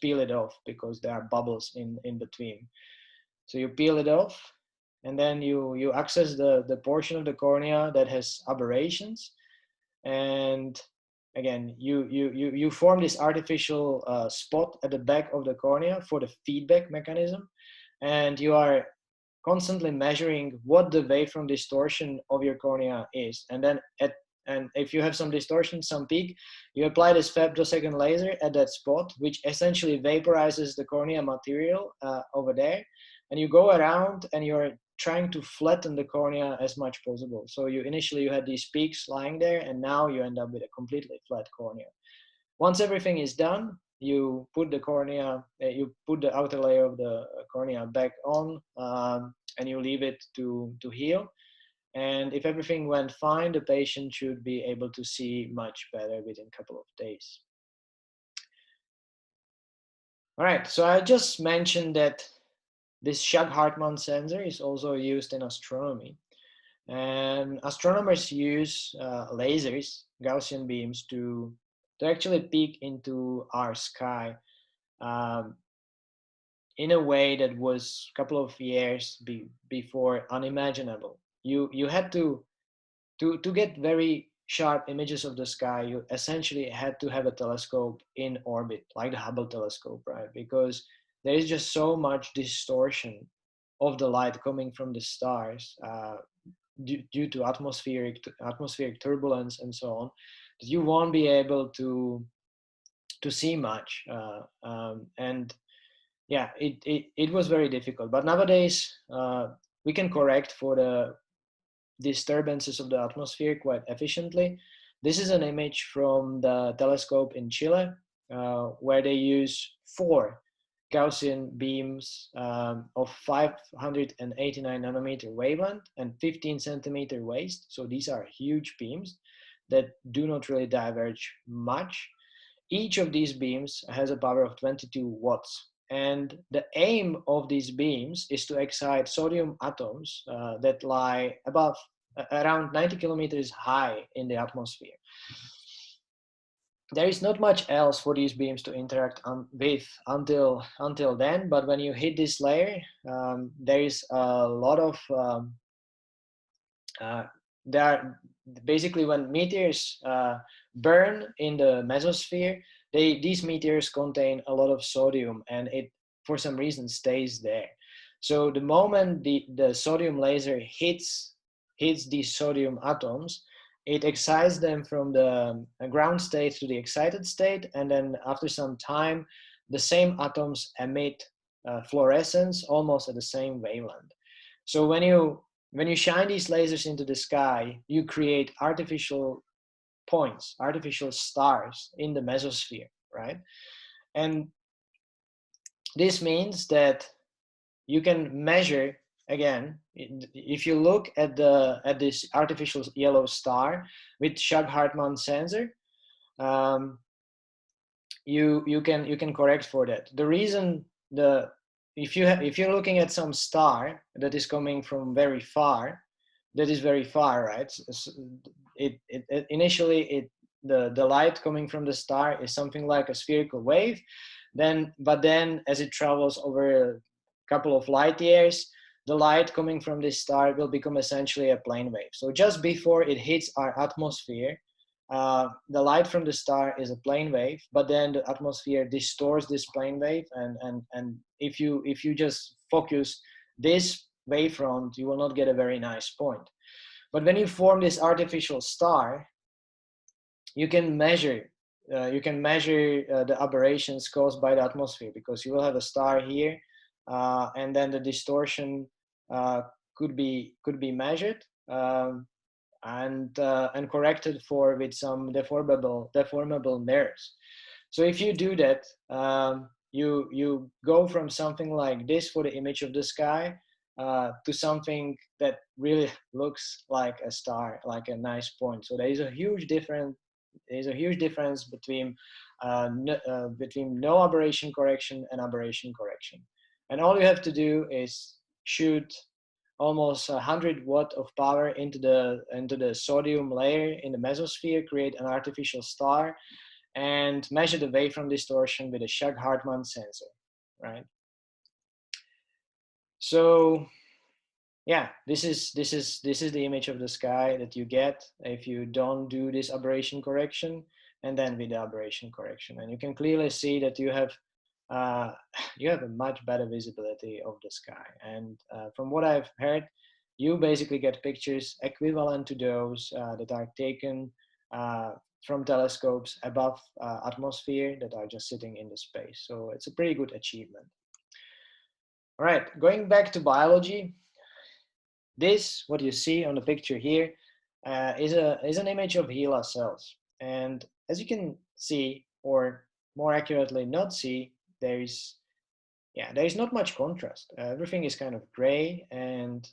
peel it off because there are bubbles in between. So you peel it off, and then you access the portion of the cornea that has aberrations. And again, you form this artificial spot at the back of the cornea for the feedback mechanism, and you are constantly measuring what the wavefront distortion of your cornea is. And then if you have some distortion, some peak, you apply this femtosecond laser at that spot, which essentially vaporizes the cornea material over there. And you go around and you're trying to flatten the cornea as much possible. So initially you had these peaks lying there, and now you end up with a completely flat cornea. Once everything is done, you put the outer layer of the cornea back on, and you leave it to heal. And if everything went fine, the patient should be able to see much better within a couple of days. All right, so I just mentioned that this Schack-Hartmann sensor is also used in astronomy. And astronomers use lasers, Gaussian beams, to actually peek into our sky in a way that was a couple of years before unimaginable. You had to get very sharp images of the sky, you essentially had to have a telescope in orbit, like the Hubble telescope, right? Because there is just so much distortion of the light coming from the stars due to atmospheric turbulence and so on, that you won't be able to see much. And yeah, it was very difficult. But nowadays, we can correct for the disturbances of the atmosphere quite efficiently. This is an image from the telescope in Chile, where they use 4 Gaussian beams of 589 nanometer wavelength and 15 centimeter waist. So these are huge beams that do not really diverge much. Each of these beams has a power of 22 watts. And the aim of these beams is to excite sodium atoms that lie around 90 kilometers high in the atmosphere. There is not much else for these beams to interact with until then, but when you hit this layer, there is a lot of basically when meteors burn in the mesosphere, these meteors contain a lot of sodium, and it for some reason stays there. So the moment the sodium laser hits these sodium atoms, it excites them from the ground state to the excited state, and then after some time, the same atoms emit fluorescence almost at the same wavelength. So when you shine these lasers into the sky, you create artificial points, artificial stars in the mesosphere, right? And this means that you can measure, again, if you look at this artificial yellow star with Shag-Hartmann sensor, you can correct for that. The reason if you're looking at some star that is coming from very far, right? Initially the light coming from the star is something like a spherical wave, but then as it travels over a couple of light years, the light coming from this star will become essentially a plane wave. So just before it hits our atmosphere, the light from the star is a plane wave, but then the atmosphere distorts this plane wave, and if you just focus this wavefront, you will not get a very nice point. But when you form this artificial star, you can measure the aberrations caused by the atmosphere, because you will have a star here, and then the distortion could be measured, and corrected for with some deformable mirrors. So if you do that, you go from something like this for the image of the sky to something that really looks like a star, like a nice point. So there is a huge difference. There's a huge difference between no aberration correction and aberration correction. And all you have to do is shoot almost 100 watt of power into the sodium layer in the mesosphere, create an artificial star, and measure the wavefront distortion with a Shag-Hartmann sensor, right? So yeah, this is the image of the sky that you get if you don't do this aberration correction, and then with the aberration correction, and you can clearly see that you have a much better visibility of the sky. And from what I've heard, you basically get pictures equivalent to those that are taken from telescopes above atmosphere that are just sitting in the space. So it's a pretty good achievement. All right, going back to biology, this, what you see on the picture here, is an image of HeLa cells. And as you can see, or more accurately not see, there is not much contrast. Everything is kind of gray, and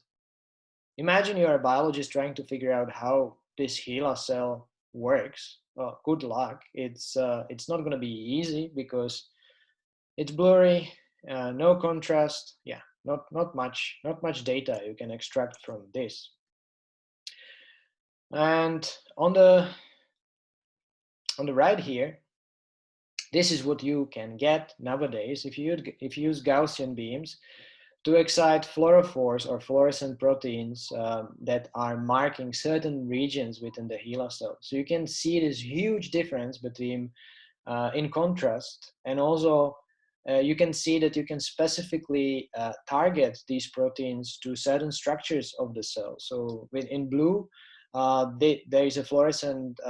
imagine you're a biologist trying to figure out how this HeLa cell works. Well, good luck. It's not going to be easy because it's blurry, no contrast. Yeah, not much data you can extract from this. And on the right here, this is what you can get nowadays if you use Gaussian beams to excite fluorophores or fluorescent proteins that are marking certain regions within the HeLa cell. So you can see this huge difference between in contrast, and also you can see that you can specifically target these proteins to certain structures of the cell. So in blue, there is a fluorescent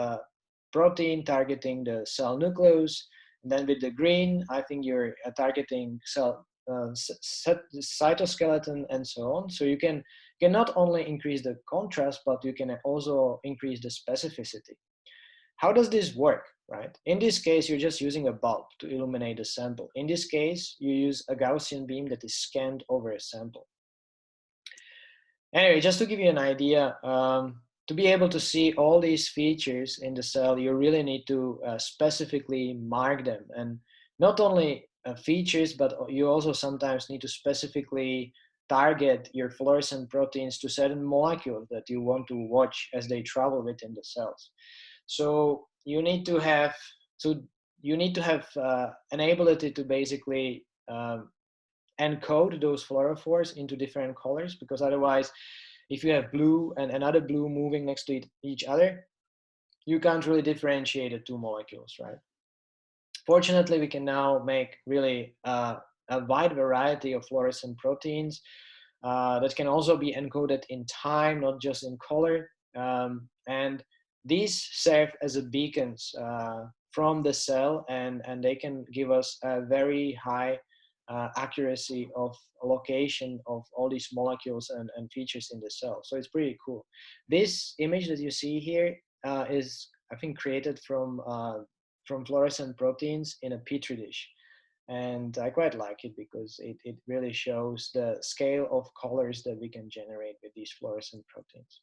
protein targeting the cell nucleus. And then with the green, I think you're targeting cell cytoskeleton and so on. So you can not only increase the contrast, but you can also increase the specificity. How does this work, right? In this case, you're just using a bulb to illuminate the sample. In this case, you use a Gaussian beam that is scanned over a sample. Anyway, just to give you an idea, to be able to see all these features in the cell, you really need to specifically mark them. And not only features, but you also sometimes need to specifically target your fluorescent proteins to certain molecules that you want to watch as they travel within the cells. So you need to have an ability to basically encode those fluorophores into different colors, because otherwise, if you have blue and another blue moving next to each other, you can't really differentiate the two molecules, right? Fortunately, we can now make really a wide variety of fluorescent proteins that can also be encoded in time, not just in color. And these serve as beacons from the cell, and they can give us a very high accuracy of location of all these molecules and features in the cell. So it's pretty cool. This image that you see here is, I think, created from from fluorescent proteins in a petri dish. And I quite like it because it really shows the scale of colors that we can generate with these fluorescent proteins.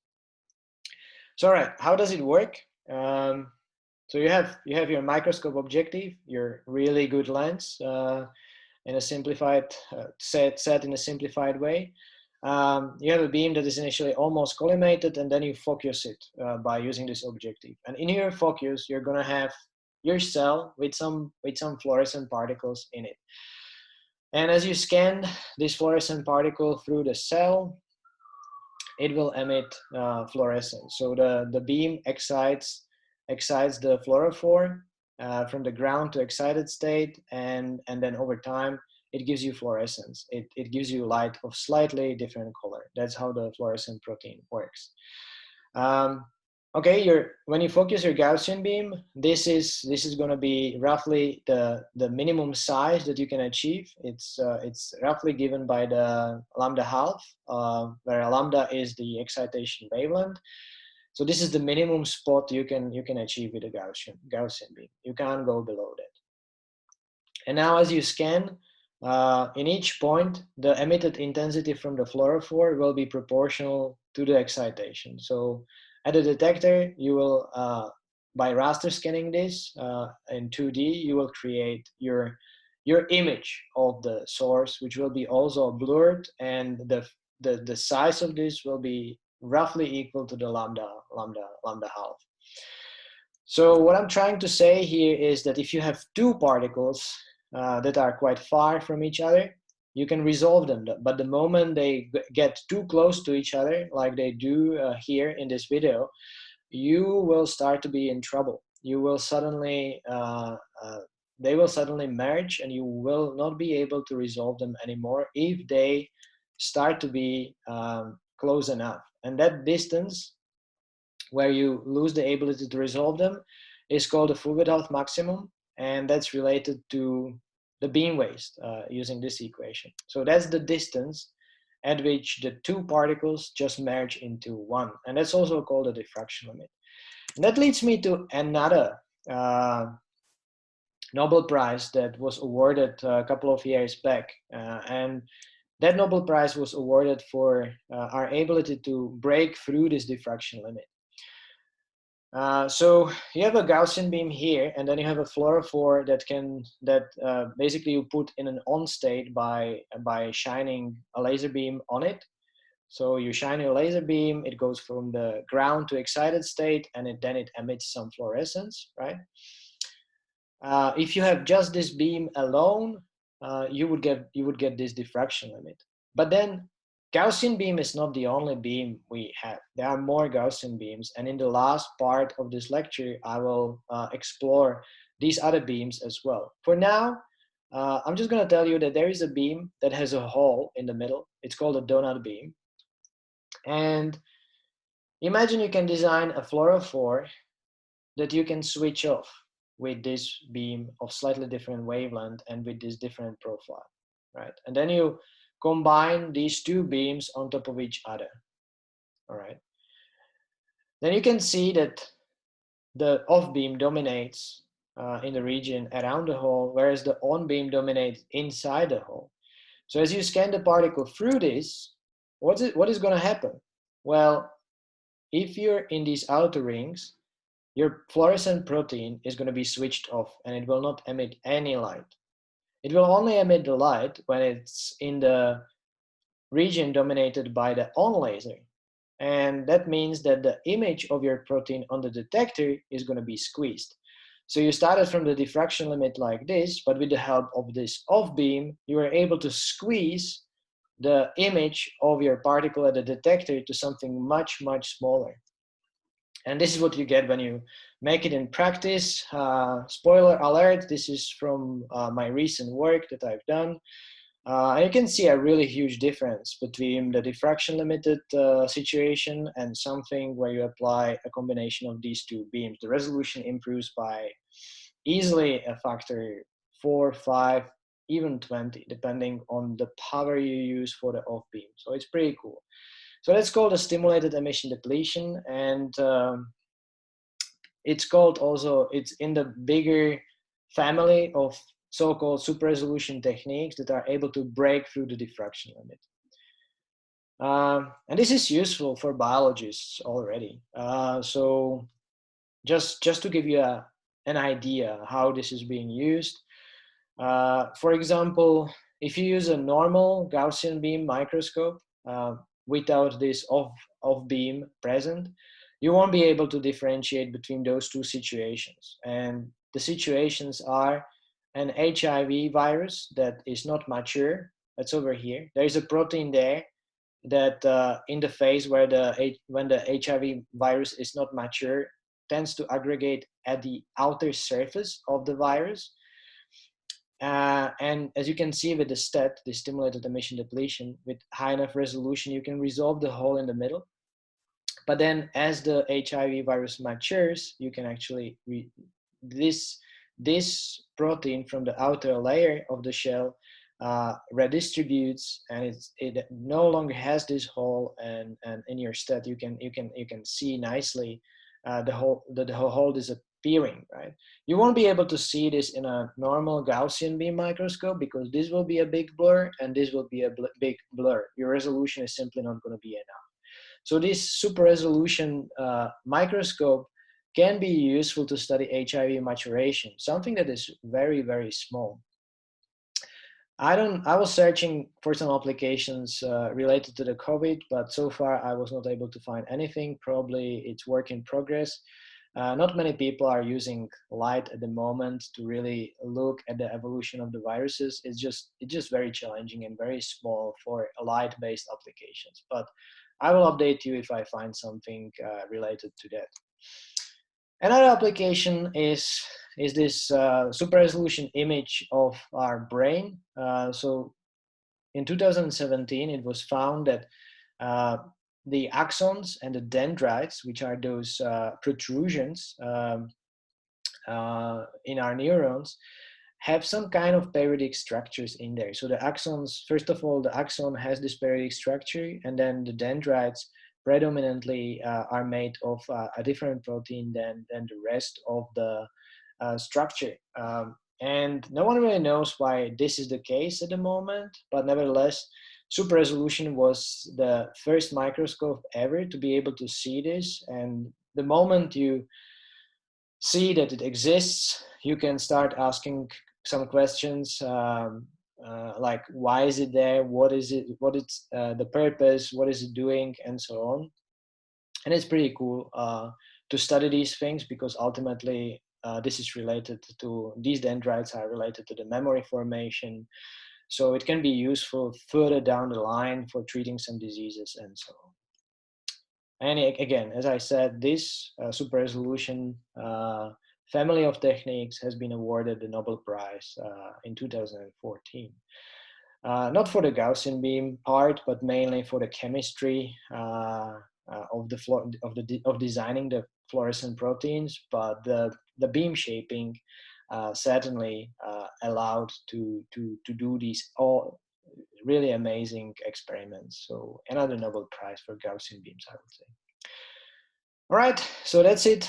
So, all right, how does it work? So you have your microscope objective, your really good lens, in a simplified set in a simplified way. You have a beam that is initially almost collimated, and then you focus it by using this objective. And in your focus, you're gonna have your cell with some fluorescent particles in it. And as you scan this fluorescent particle through the cell, it will emit fluorescence. So the beam excites the fluorophore from the ground to excited state, and then over time it gives you fluorescence. It gives you light of slightly different color. That's how the fluorescent protein works. Okay, when you focus your Gaussian beam, this is going to be roughly the minimum size that you can achieve. It's roughly given by the lambda half, where lambda is the excitation wavelength. So this is the minimum spot you can achieve with a Gaussian beam. You can't go below that. And now, as you scan, in each point, the emitted intensity from the fluorophore will be proportional to the excitation. So at the detector, you will, by raster scanning this in 2D, you will create your image of the source, which will be also blurred, and the size of this will be roughly equal to the lambda half. So what I'm trying to say here is that if you have two particles that are quite far from each other, you can resolve them. But the moment they get too close to each other, like they do here in this video, you will start to be in trouble. You will suddenly, they will suddenly merge, and you will not be able to resolve them anymore if they start to be close enough. And that distance where you lose the ability to resolve them is called the Fugger maximum, and that's related to the beam waste using this equation. So that's the distance at which the two particles just merge into one, and that's also called the diffraction limit. And that leads me to another Nobel Prize that was awarded a couple of years back, and that Nobel Prize was awarded for our ability to break through this diffraction limit. So you have a Gaussian beam here, and then you have a fluorophore that basically you put in an on state by shining a laser beam on it. So you shine your laser beam, it goes from the ground to excited state, and then it emits some fluorescence, right? If you have just this beam alone, you would get this diffraction limit. But then Gaussian beam is not the only beam we have. There are more Gaussian beams, and in the last part of this lecture, I will explore these other beams as well. For now, I'm just going to tell you that there is a beam that has a hole in the middle. It's called a donut beam. And imagine you can design a fluorophore that you can switch off with this beam of slightly different wavelength and with this different profile, right? And then you combine these two beams on top of each other, all right? Then you can see that the off beam dominates in the region around the hole, whereas the on beam dominates inside the hole. So as you scan the particle through this, what is going to happen? Well, if you're in these outer rings, your fluorescent protein is going to be switched off, and it will not emit any light. It will only emit the light when it's in the region dominated by the on laser. And that means that the image of your protein on the detector is going to be squeezed. So you started from the diffraction limit like this, but with the help of this off beam, you were able to squeeze the image of your particle at the detector to something much, much smaller. And this is what you get when you make it in practice. Spoiler alert, this is from my recent work that I've done. And you can see a really huge difference between the diffraction limited situation and something where you apply a combination of these two beams. The resolution improves by easily a factor 4, 5, even 20, depending on the power you use for the off beam. So it's pretty cool. So that's called a stimulated emission depletion. And it's called also, it's in the bigger family of so-called super resolution techniques that are able to break through the diffraction limit. And this is useful for biologists already. So just to give you an idea how this is being used, for example, if you use a normal Gaussian beam microscope without this off beam present, you won't be able to differentiate between those two situations. And the situations are an HIV virus that is not mature. That's over here. There is a protein there that in the phase where when the HIV virus is not mature, tends to aggregate at the outer surface of the virus. And as you can see with the STET, the stimulated emission depletion, with high enough resolution, you can resolve the hole in the middle. But then as the HIV virus matures, you can actually, this protein from the outer layer of the shell redistributes, and it no longer has this hole, and in your STET you can see nicely the hole disappearing, right? You won't be able to see this in a normal Gaussian beam microscope because this will be a big blur and this will be a big blur. Your resolution is simply not going to be enough. So this super resolution microscope can be useful to study HIV maturation, something that is very, very small. I was searching for some applications related to the COVID, but so far I was not able to find anything. Probably it's work in progress. Not many people are using light at the moment to really look at the evolution of the viruses. It's just very challenging and very small for light-based applications. But I will update you if I find something related to that. Another application is this super resolution image of our brain. So in 2017, it was found that the axons and the dendrites, which are those protrusions in our neurons, have some kind of periodic structures in there. So the axons, first of all, the axon has this periodic structure, and then the dendrites predominantly are made of a different protein than the rest of the structure. And no one really knows why this is the case at the moment, but nevertheless, super resolution was the first microscope ever to be able to see this. And the moment you see that it exists, you can start asking some questions like, why is it there? What is it? What is the purpose? What is it doing? And so on. And it's pretty cool to study these things because ultimately this is related to, these dendrites are related to the memory formation. So it can be useful further down the line for treating some diseases and so on. And again, as I said, this super resolution family of techniques has been awarded the Nobel Prize in 2014. Not for the Gaussian beam part, but mainly for the chemistry of designing the fluorescent proteins. But the beam shaping certainly allowed to do these all really amazing experiments. So another Nobel Prize for Gaussian beams, I would say. All right, so that's it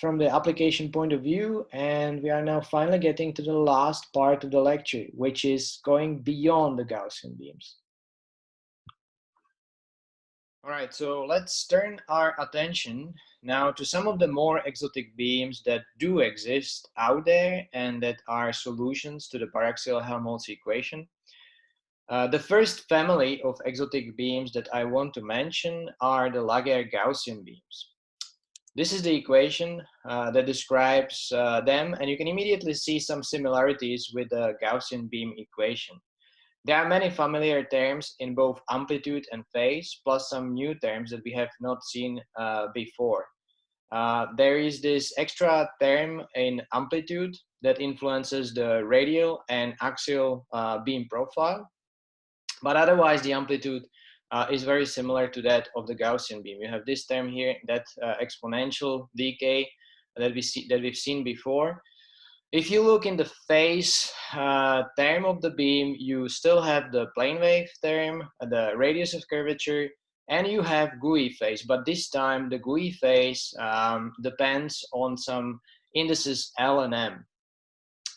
from the application point of view, and we are now finally getting to the last part of the lecture, which is going beyond the Gaussian beams. All right, so let's turn our attention now to some of the more exotic beams that do exist out there and that are solutions to the paraxial Helmholtz equation. The first family of exotic beams that I want to mention are the Laguerre-Gaussian beams. This is the equation that describes them, and you can immediately see some similarities with the Gaussian beam equation. There are many familiar terms in both amplitude and phase, plus some new terms that we have not seen before. There is this extra term in amplitude that influences the radial and axial beam profile. But otherwise, the amplitude is very similar to that of the Gaussian beam. You have this term here, that exponential decay that we've seen before. If you look in the phase term of the beam, you still have the plane wave term, the radius of curvature, and you have GUI phase, but this time the GUI phase depends on some indices L and M.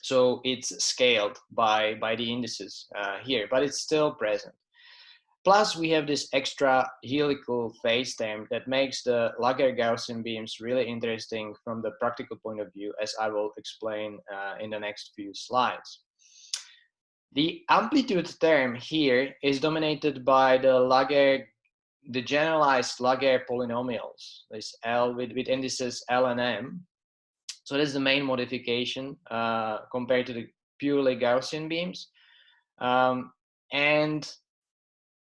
So it's scaled by the indices here, but it's still present. Plus, we have this extra helical phase term that makes the Laguerre Gaussian beams really interesting from the practical point of view, as I will explain in the next few slides. The amplitude term here is dominated by the generalized Laguerre polynomials, this L with indices L and M. So that's the main modification compared to the purely Gaussian beams. And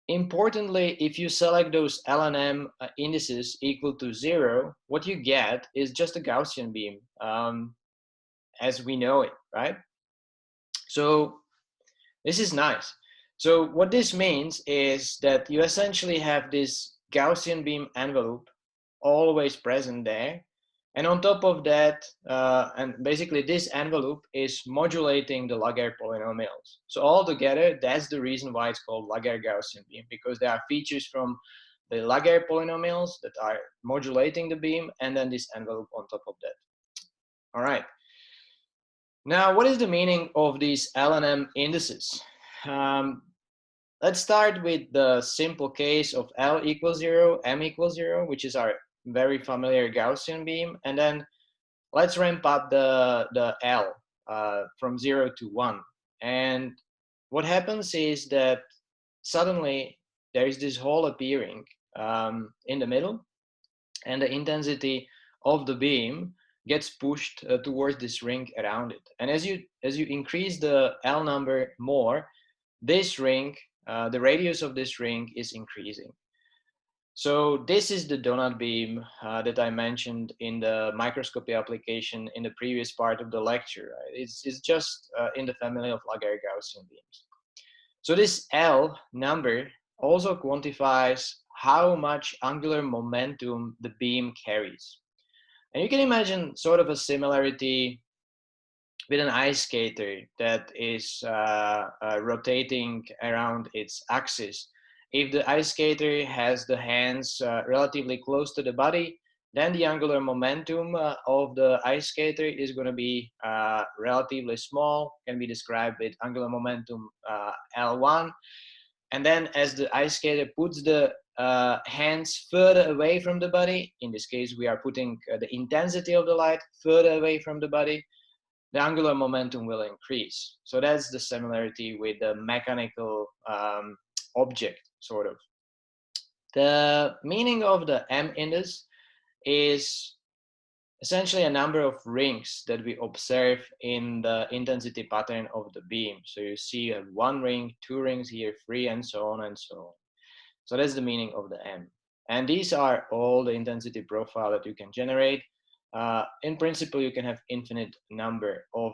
importantly, if you select those L and M indices equal to 0, what you get is just a Gaussian beam as we know it, right? So this is nice. So what this means is that you essentially have this Gaussian beam envelope always present there. And on top of that, and basically this envelope is modulating the Laguerre polynomials. So altogether, that's the reason why it's called Laguerre Gaussian beam, because there are features from the Laguerre polynomials that are modulating the beam, and then this envelope on top of that. All right. Now, what is the meaning of these L and M indices? Let's start with the simple case of L equals 0, M equals 0, which is our very familiar Gaussian beam, and then let's ramp up the L from 0 to 1. And what happens is that suddenly there is this hole appearing in the middle, and the intensity of the beam gets pushed towards this ring around it. And as you increase the L number more, this ring, the radius of this ring is increasing. So this is the donut beam that I mentioned in the microscopy application in the previous part of the lecture. Right? It's just in the family of Laguerre Gaussian beams. So this L number also quantifies how much angular momentum the beam carries. And you can imagine sort of a similarity with an ice skater that is rotating around its axis. If the ice skater has the hands relatively close to the body, then the angular momentum of the ice skater is going to be relatively small, can be described with angular momentum L1. And then as the ice skater puts the hands further away from the body, in this case we are putting the intensity of the light further away from the body, the angular momentum will increase. So that's the similarity with the mechanical object, sort of. The meaning of the M index is essentially a number of rings that we observe in the intensity pattern of the beam. So you see one ring, two rings here, three, and so on and so on. So that's the meaning of the M. And these are all the intensity profile that you can generate. In principle, you can have infinite number of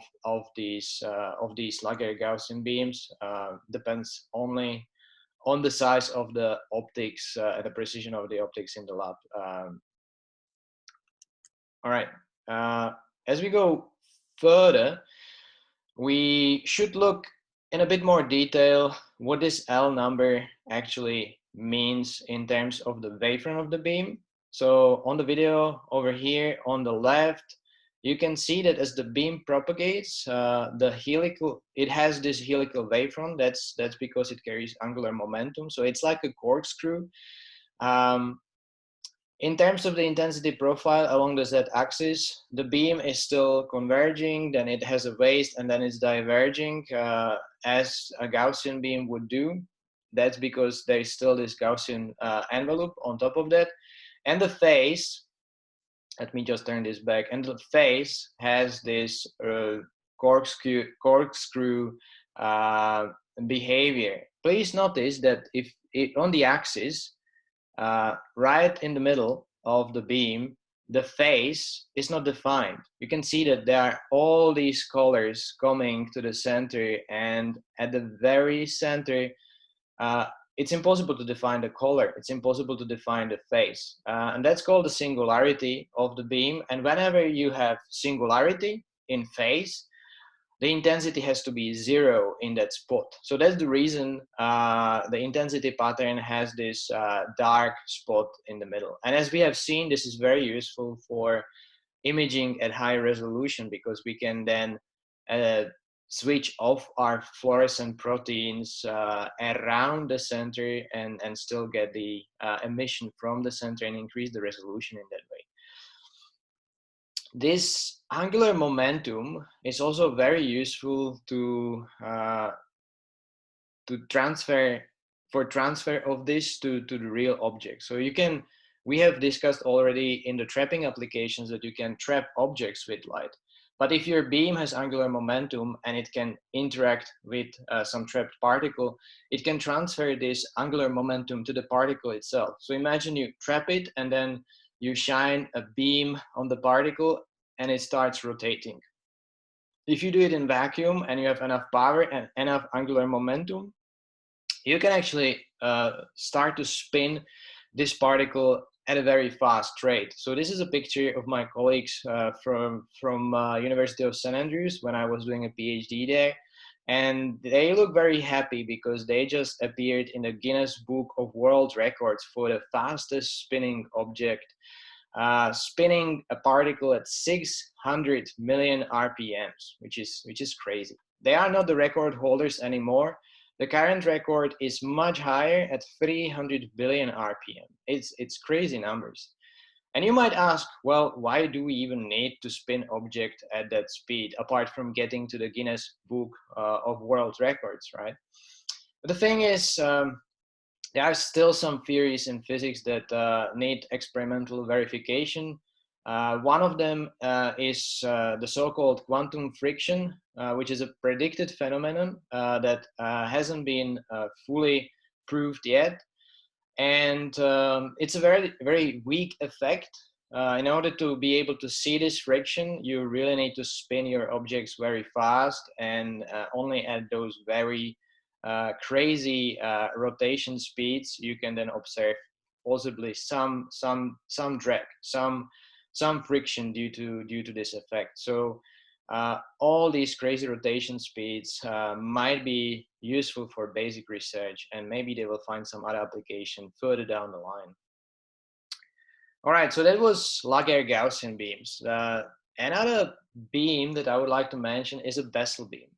these Laguerre Gaussian beams. Depends only on the size of the optics and the precision of the optics in the lab. All right. As we go further, we should look in a bit more detail what this L number actually means in terms of the wavefront of the beam. So on the video over here on the left, you can see that as the beam propagates, it has this helical wavefront. That's because it carries angular momentum. So it's like a corkscrew. In terms of the intensity profile along the z-axis, the beam is still converging, then it has a waist, and then it's diverging as a Gaussian beam would do. That's because there is still this Gaussian envelope on top of that. And the face, let me just turn this back, and the face has this corkscrew behavior. Please notice that if on the axis, right in the middle of the beam, the face is not defined. You can see that there are all these colors coming to the center, and at the very center, it's impossible to define the color. It's impossible to define the face. And that's called the singularity of the beam. And whenever you have singularity in phase, the intensity has to be 0 in that spot. So that's the reason the intensity pattern has this dark spot in the middle. And as we have seen, this is very useful for imaging at high resolution, because we can then switch off our fluorescent proteins around the center and still get the emission from the center and increase the resolution in that way. This angular momentum is also very useful to transfer of this to the real object. So we have discussed already in the trapping applications that you can trap objects with light. But if your beam has angular momentum and it can interact with some trapped particle, it can transfer this angular momentum to the particle itself. So imagine you trap it and then you shine a beam on the particle and it starts rotating. If you do it in vacuum and you have enough power and enough angular momentum, you can actually start to spin this particle at a very fast rate. So this is a picture of my colleagues from University of St. Andrews when I was doing a PhD there. And they look very happy because they just appeared in the Guinness Book of World Records for the fastest spinning object, spinning a particle at 600 million RPMs, which is crazy. They are not the record holders anymore. The current record is much higher at 300 billion RPM. It's crazy numbers. And you might ask, well, why do we even need to spin object at that speed, apart from getting to the Guinness Book of World Records, right? But the thing is, there are still some theories in physics that need experimental verification. One of them is the so-called quantum friction, which is a predicted phenomenon that hasn't been fully proved yet. And it's a very, very weak effect. In order to be able to see this friction, you really need to spin your objects very fast and only at those very crazy rotation speeds, you can then observe possibly some drag, some friction due to this effect. So all these crazy rotation speeds might be useful for basic research, and maybe they will find some other application further down the line. All right, so that was Laguerre Gaussian beams. Another beam that I would like to mention is a Bessel beam.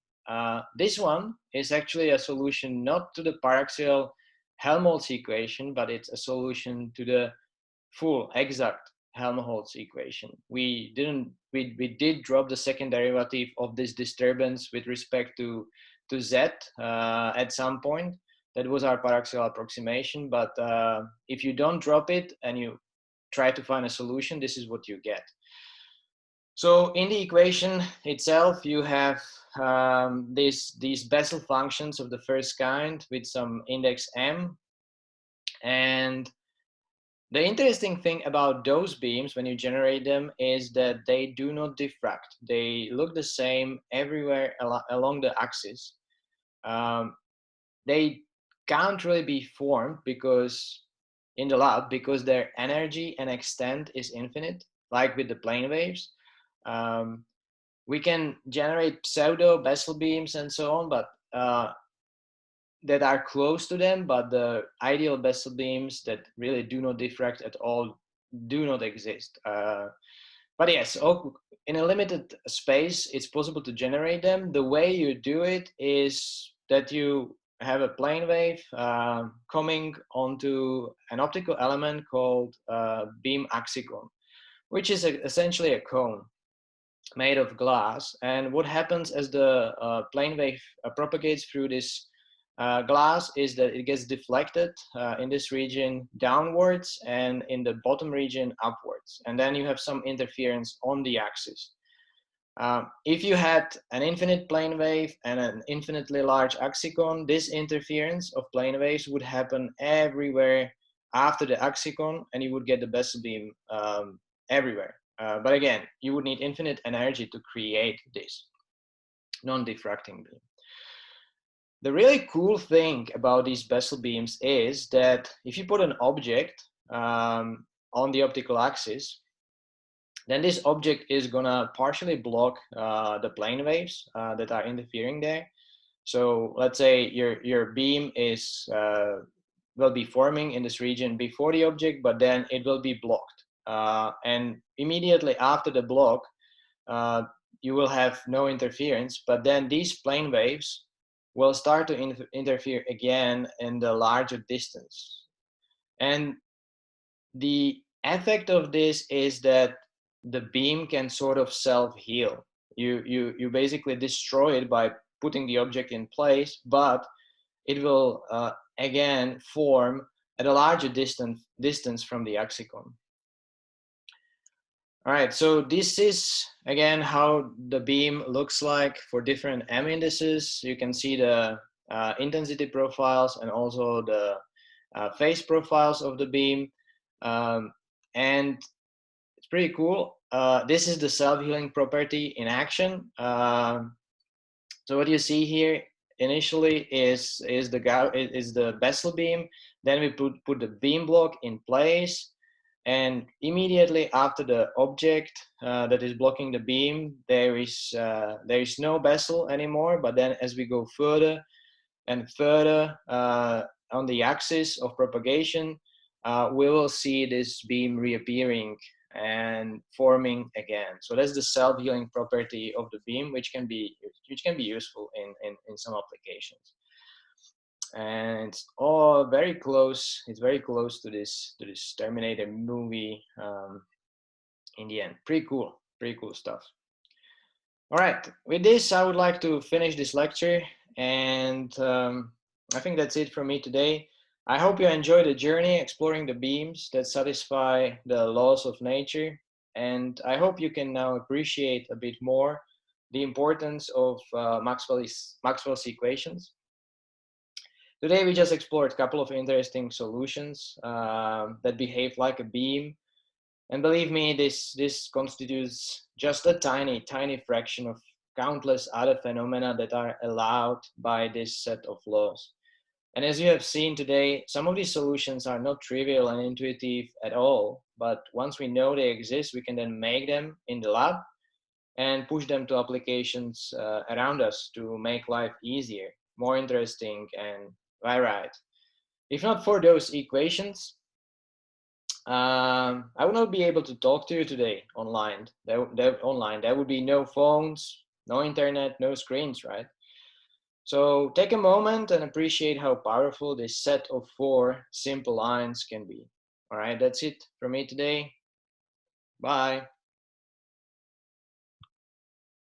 This one is actually a solution not to the paraxial Helmholtz equation, but it's a solution to the full exact Helmholtz equation. We did drop the second derivative of this disturbance with respect to Z at some point. That was our paraxial approximation, but if you don't drop it and you try to find a solution, this is what you get. So in the equation itself, you have these Bessel functions of the first kind with some index m. And the interesting thing about those beams when you generate them is that they do not diffract. They look the same everywhere along the axis. They can't really be formed in the lab because their energy and extent is infinite, like with the plane waves. We can generate pseudo Bessel beams and so on, but that are close to them, but the ideal Bessel beams that really do not diffract at all do not exist. But yes, in a limited space, it's possible to generate them. The way you do it is that you have a plane wave coming onto an optical element called beam axicon, which is essentially a cone made of glass. And what happens as the plane wave propagates through this glass is that it gets deflected in this region downwards and in the bottom region upwards. And then you have some interference on the axis. If you had an infinite plane wave and an infinitely large axicon, this interference of plane waves would happen everywhere after the axicon, and you would get the Bessel beam everywhere. But again, you would need infinite energy to create this non-diffracting beam. The really cool thing about these Bessel beams is that if you put an object on the optical axis, then this object is gonna partially block the plane waves that are interfering there. So let's say your beam is will be forming in this region before the object, but then it will be blocked. And immediately after the block, you will have no interference, but then these plane waves will start to interfere again in the larger distance. And the effect of this is that the beam can sort of self-heal. You basically destroy it by putting the object in place, but it will again form at a larger distance from the hexagon. All right, so this is again how the beam looks like for different M indices. You can see the intensity profiles and also the phase profiles of the beam. And it's pretty cool. This is the self-healing property in action. So what you see here initially is the Bessel beam. Then we put the beam block in place, and immediately after the object that is blocking the beam, there is no Bessel anymore. But then as we go further and further on the axis of propagation, we will see this beam reappearing and forming again. So that's the self-healing property of the beam, which can be useful in some applications. And it's all very close. It's very close to this Terminator movie. In the end, pretty cool stuff. All right, with this, I would like to finish this lecture, and I think that's it for me today. I hope you enjoyed the journey exploring the beams that satisfy the laws of nature, and I hope you can now appreciate a bit more the importance of Maxwell's equations. Today we just explored a couple of interesting solutions that behave like a beam, and believe me, this constitutes just a tiny fraction of countless other phenomena that are allowed by this set of laws. And as you have seen today, some of these solutions are not trivial and intuitive at all, but once we know they exist, we can then make them in the lab and push them to applications around us to make life easier, more interesting, and varied. If not for those equations, I would not be able to talk to you today online. There would be no phones, no internet, no screens, right? So take a moment and appreciate how powerful this set of 4 simple lines can be. All right, that's it for me today. Bye.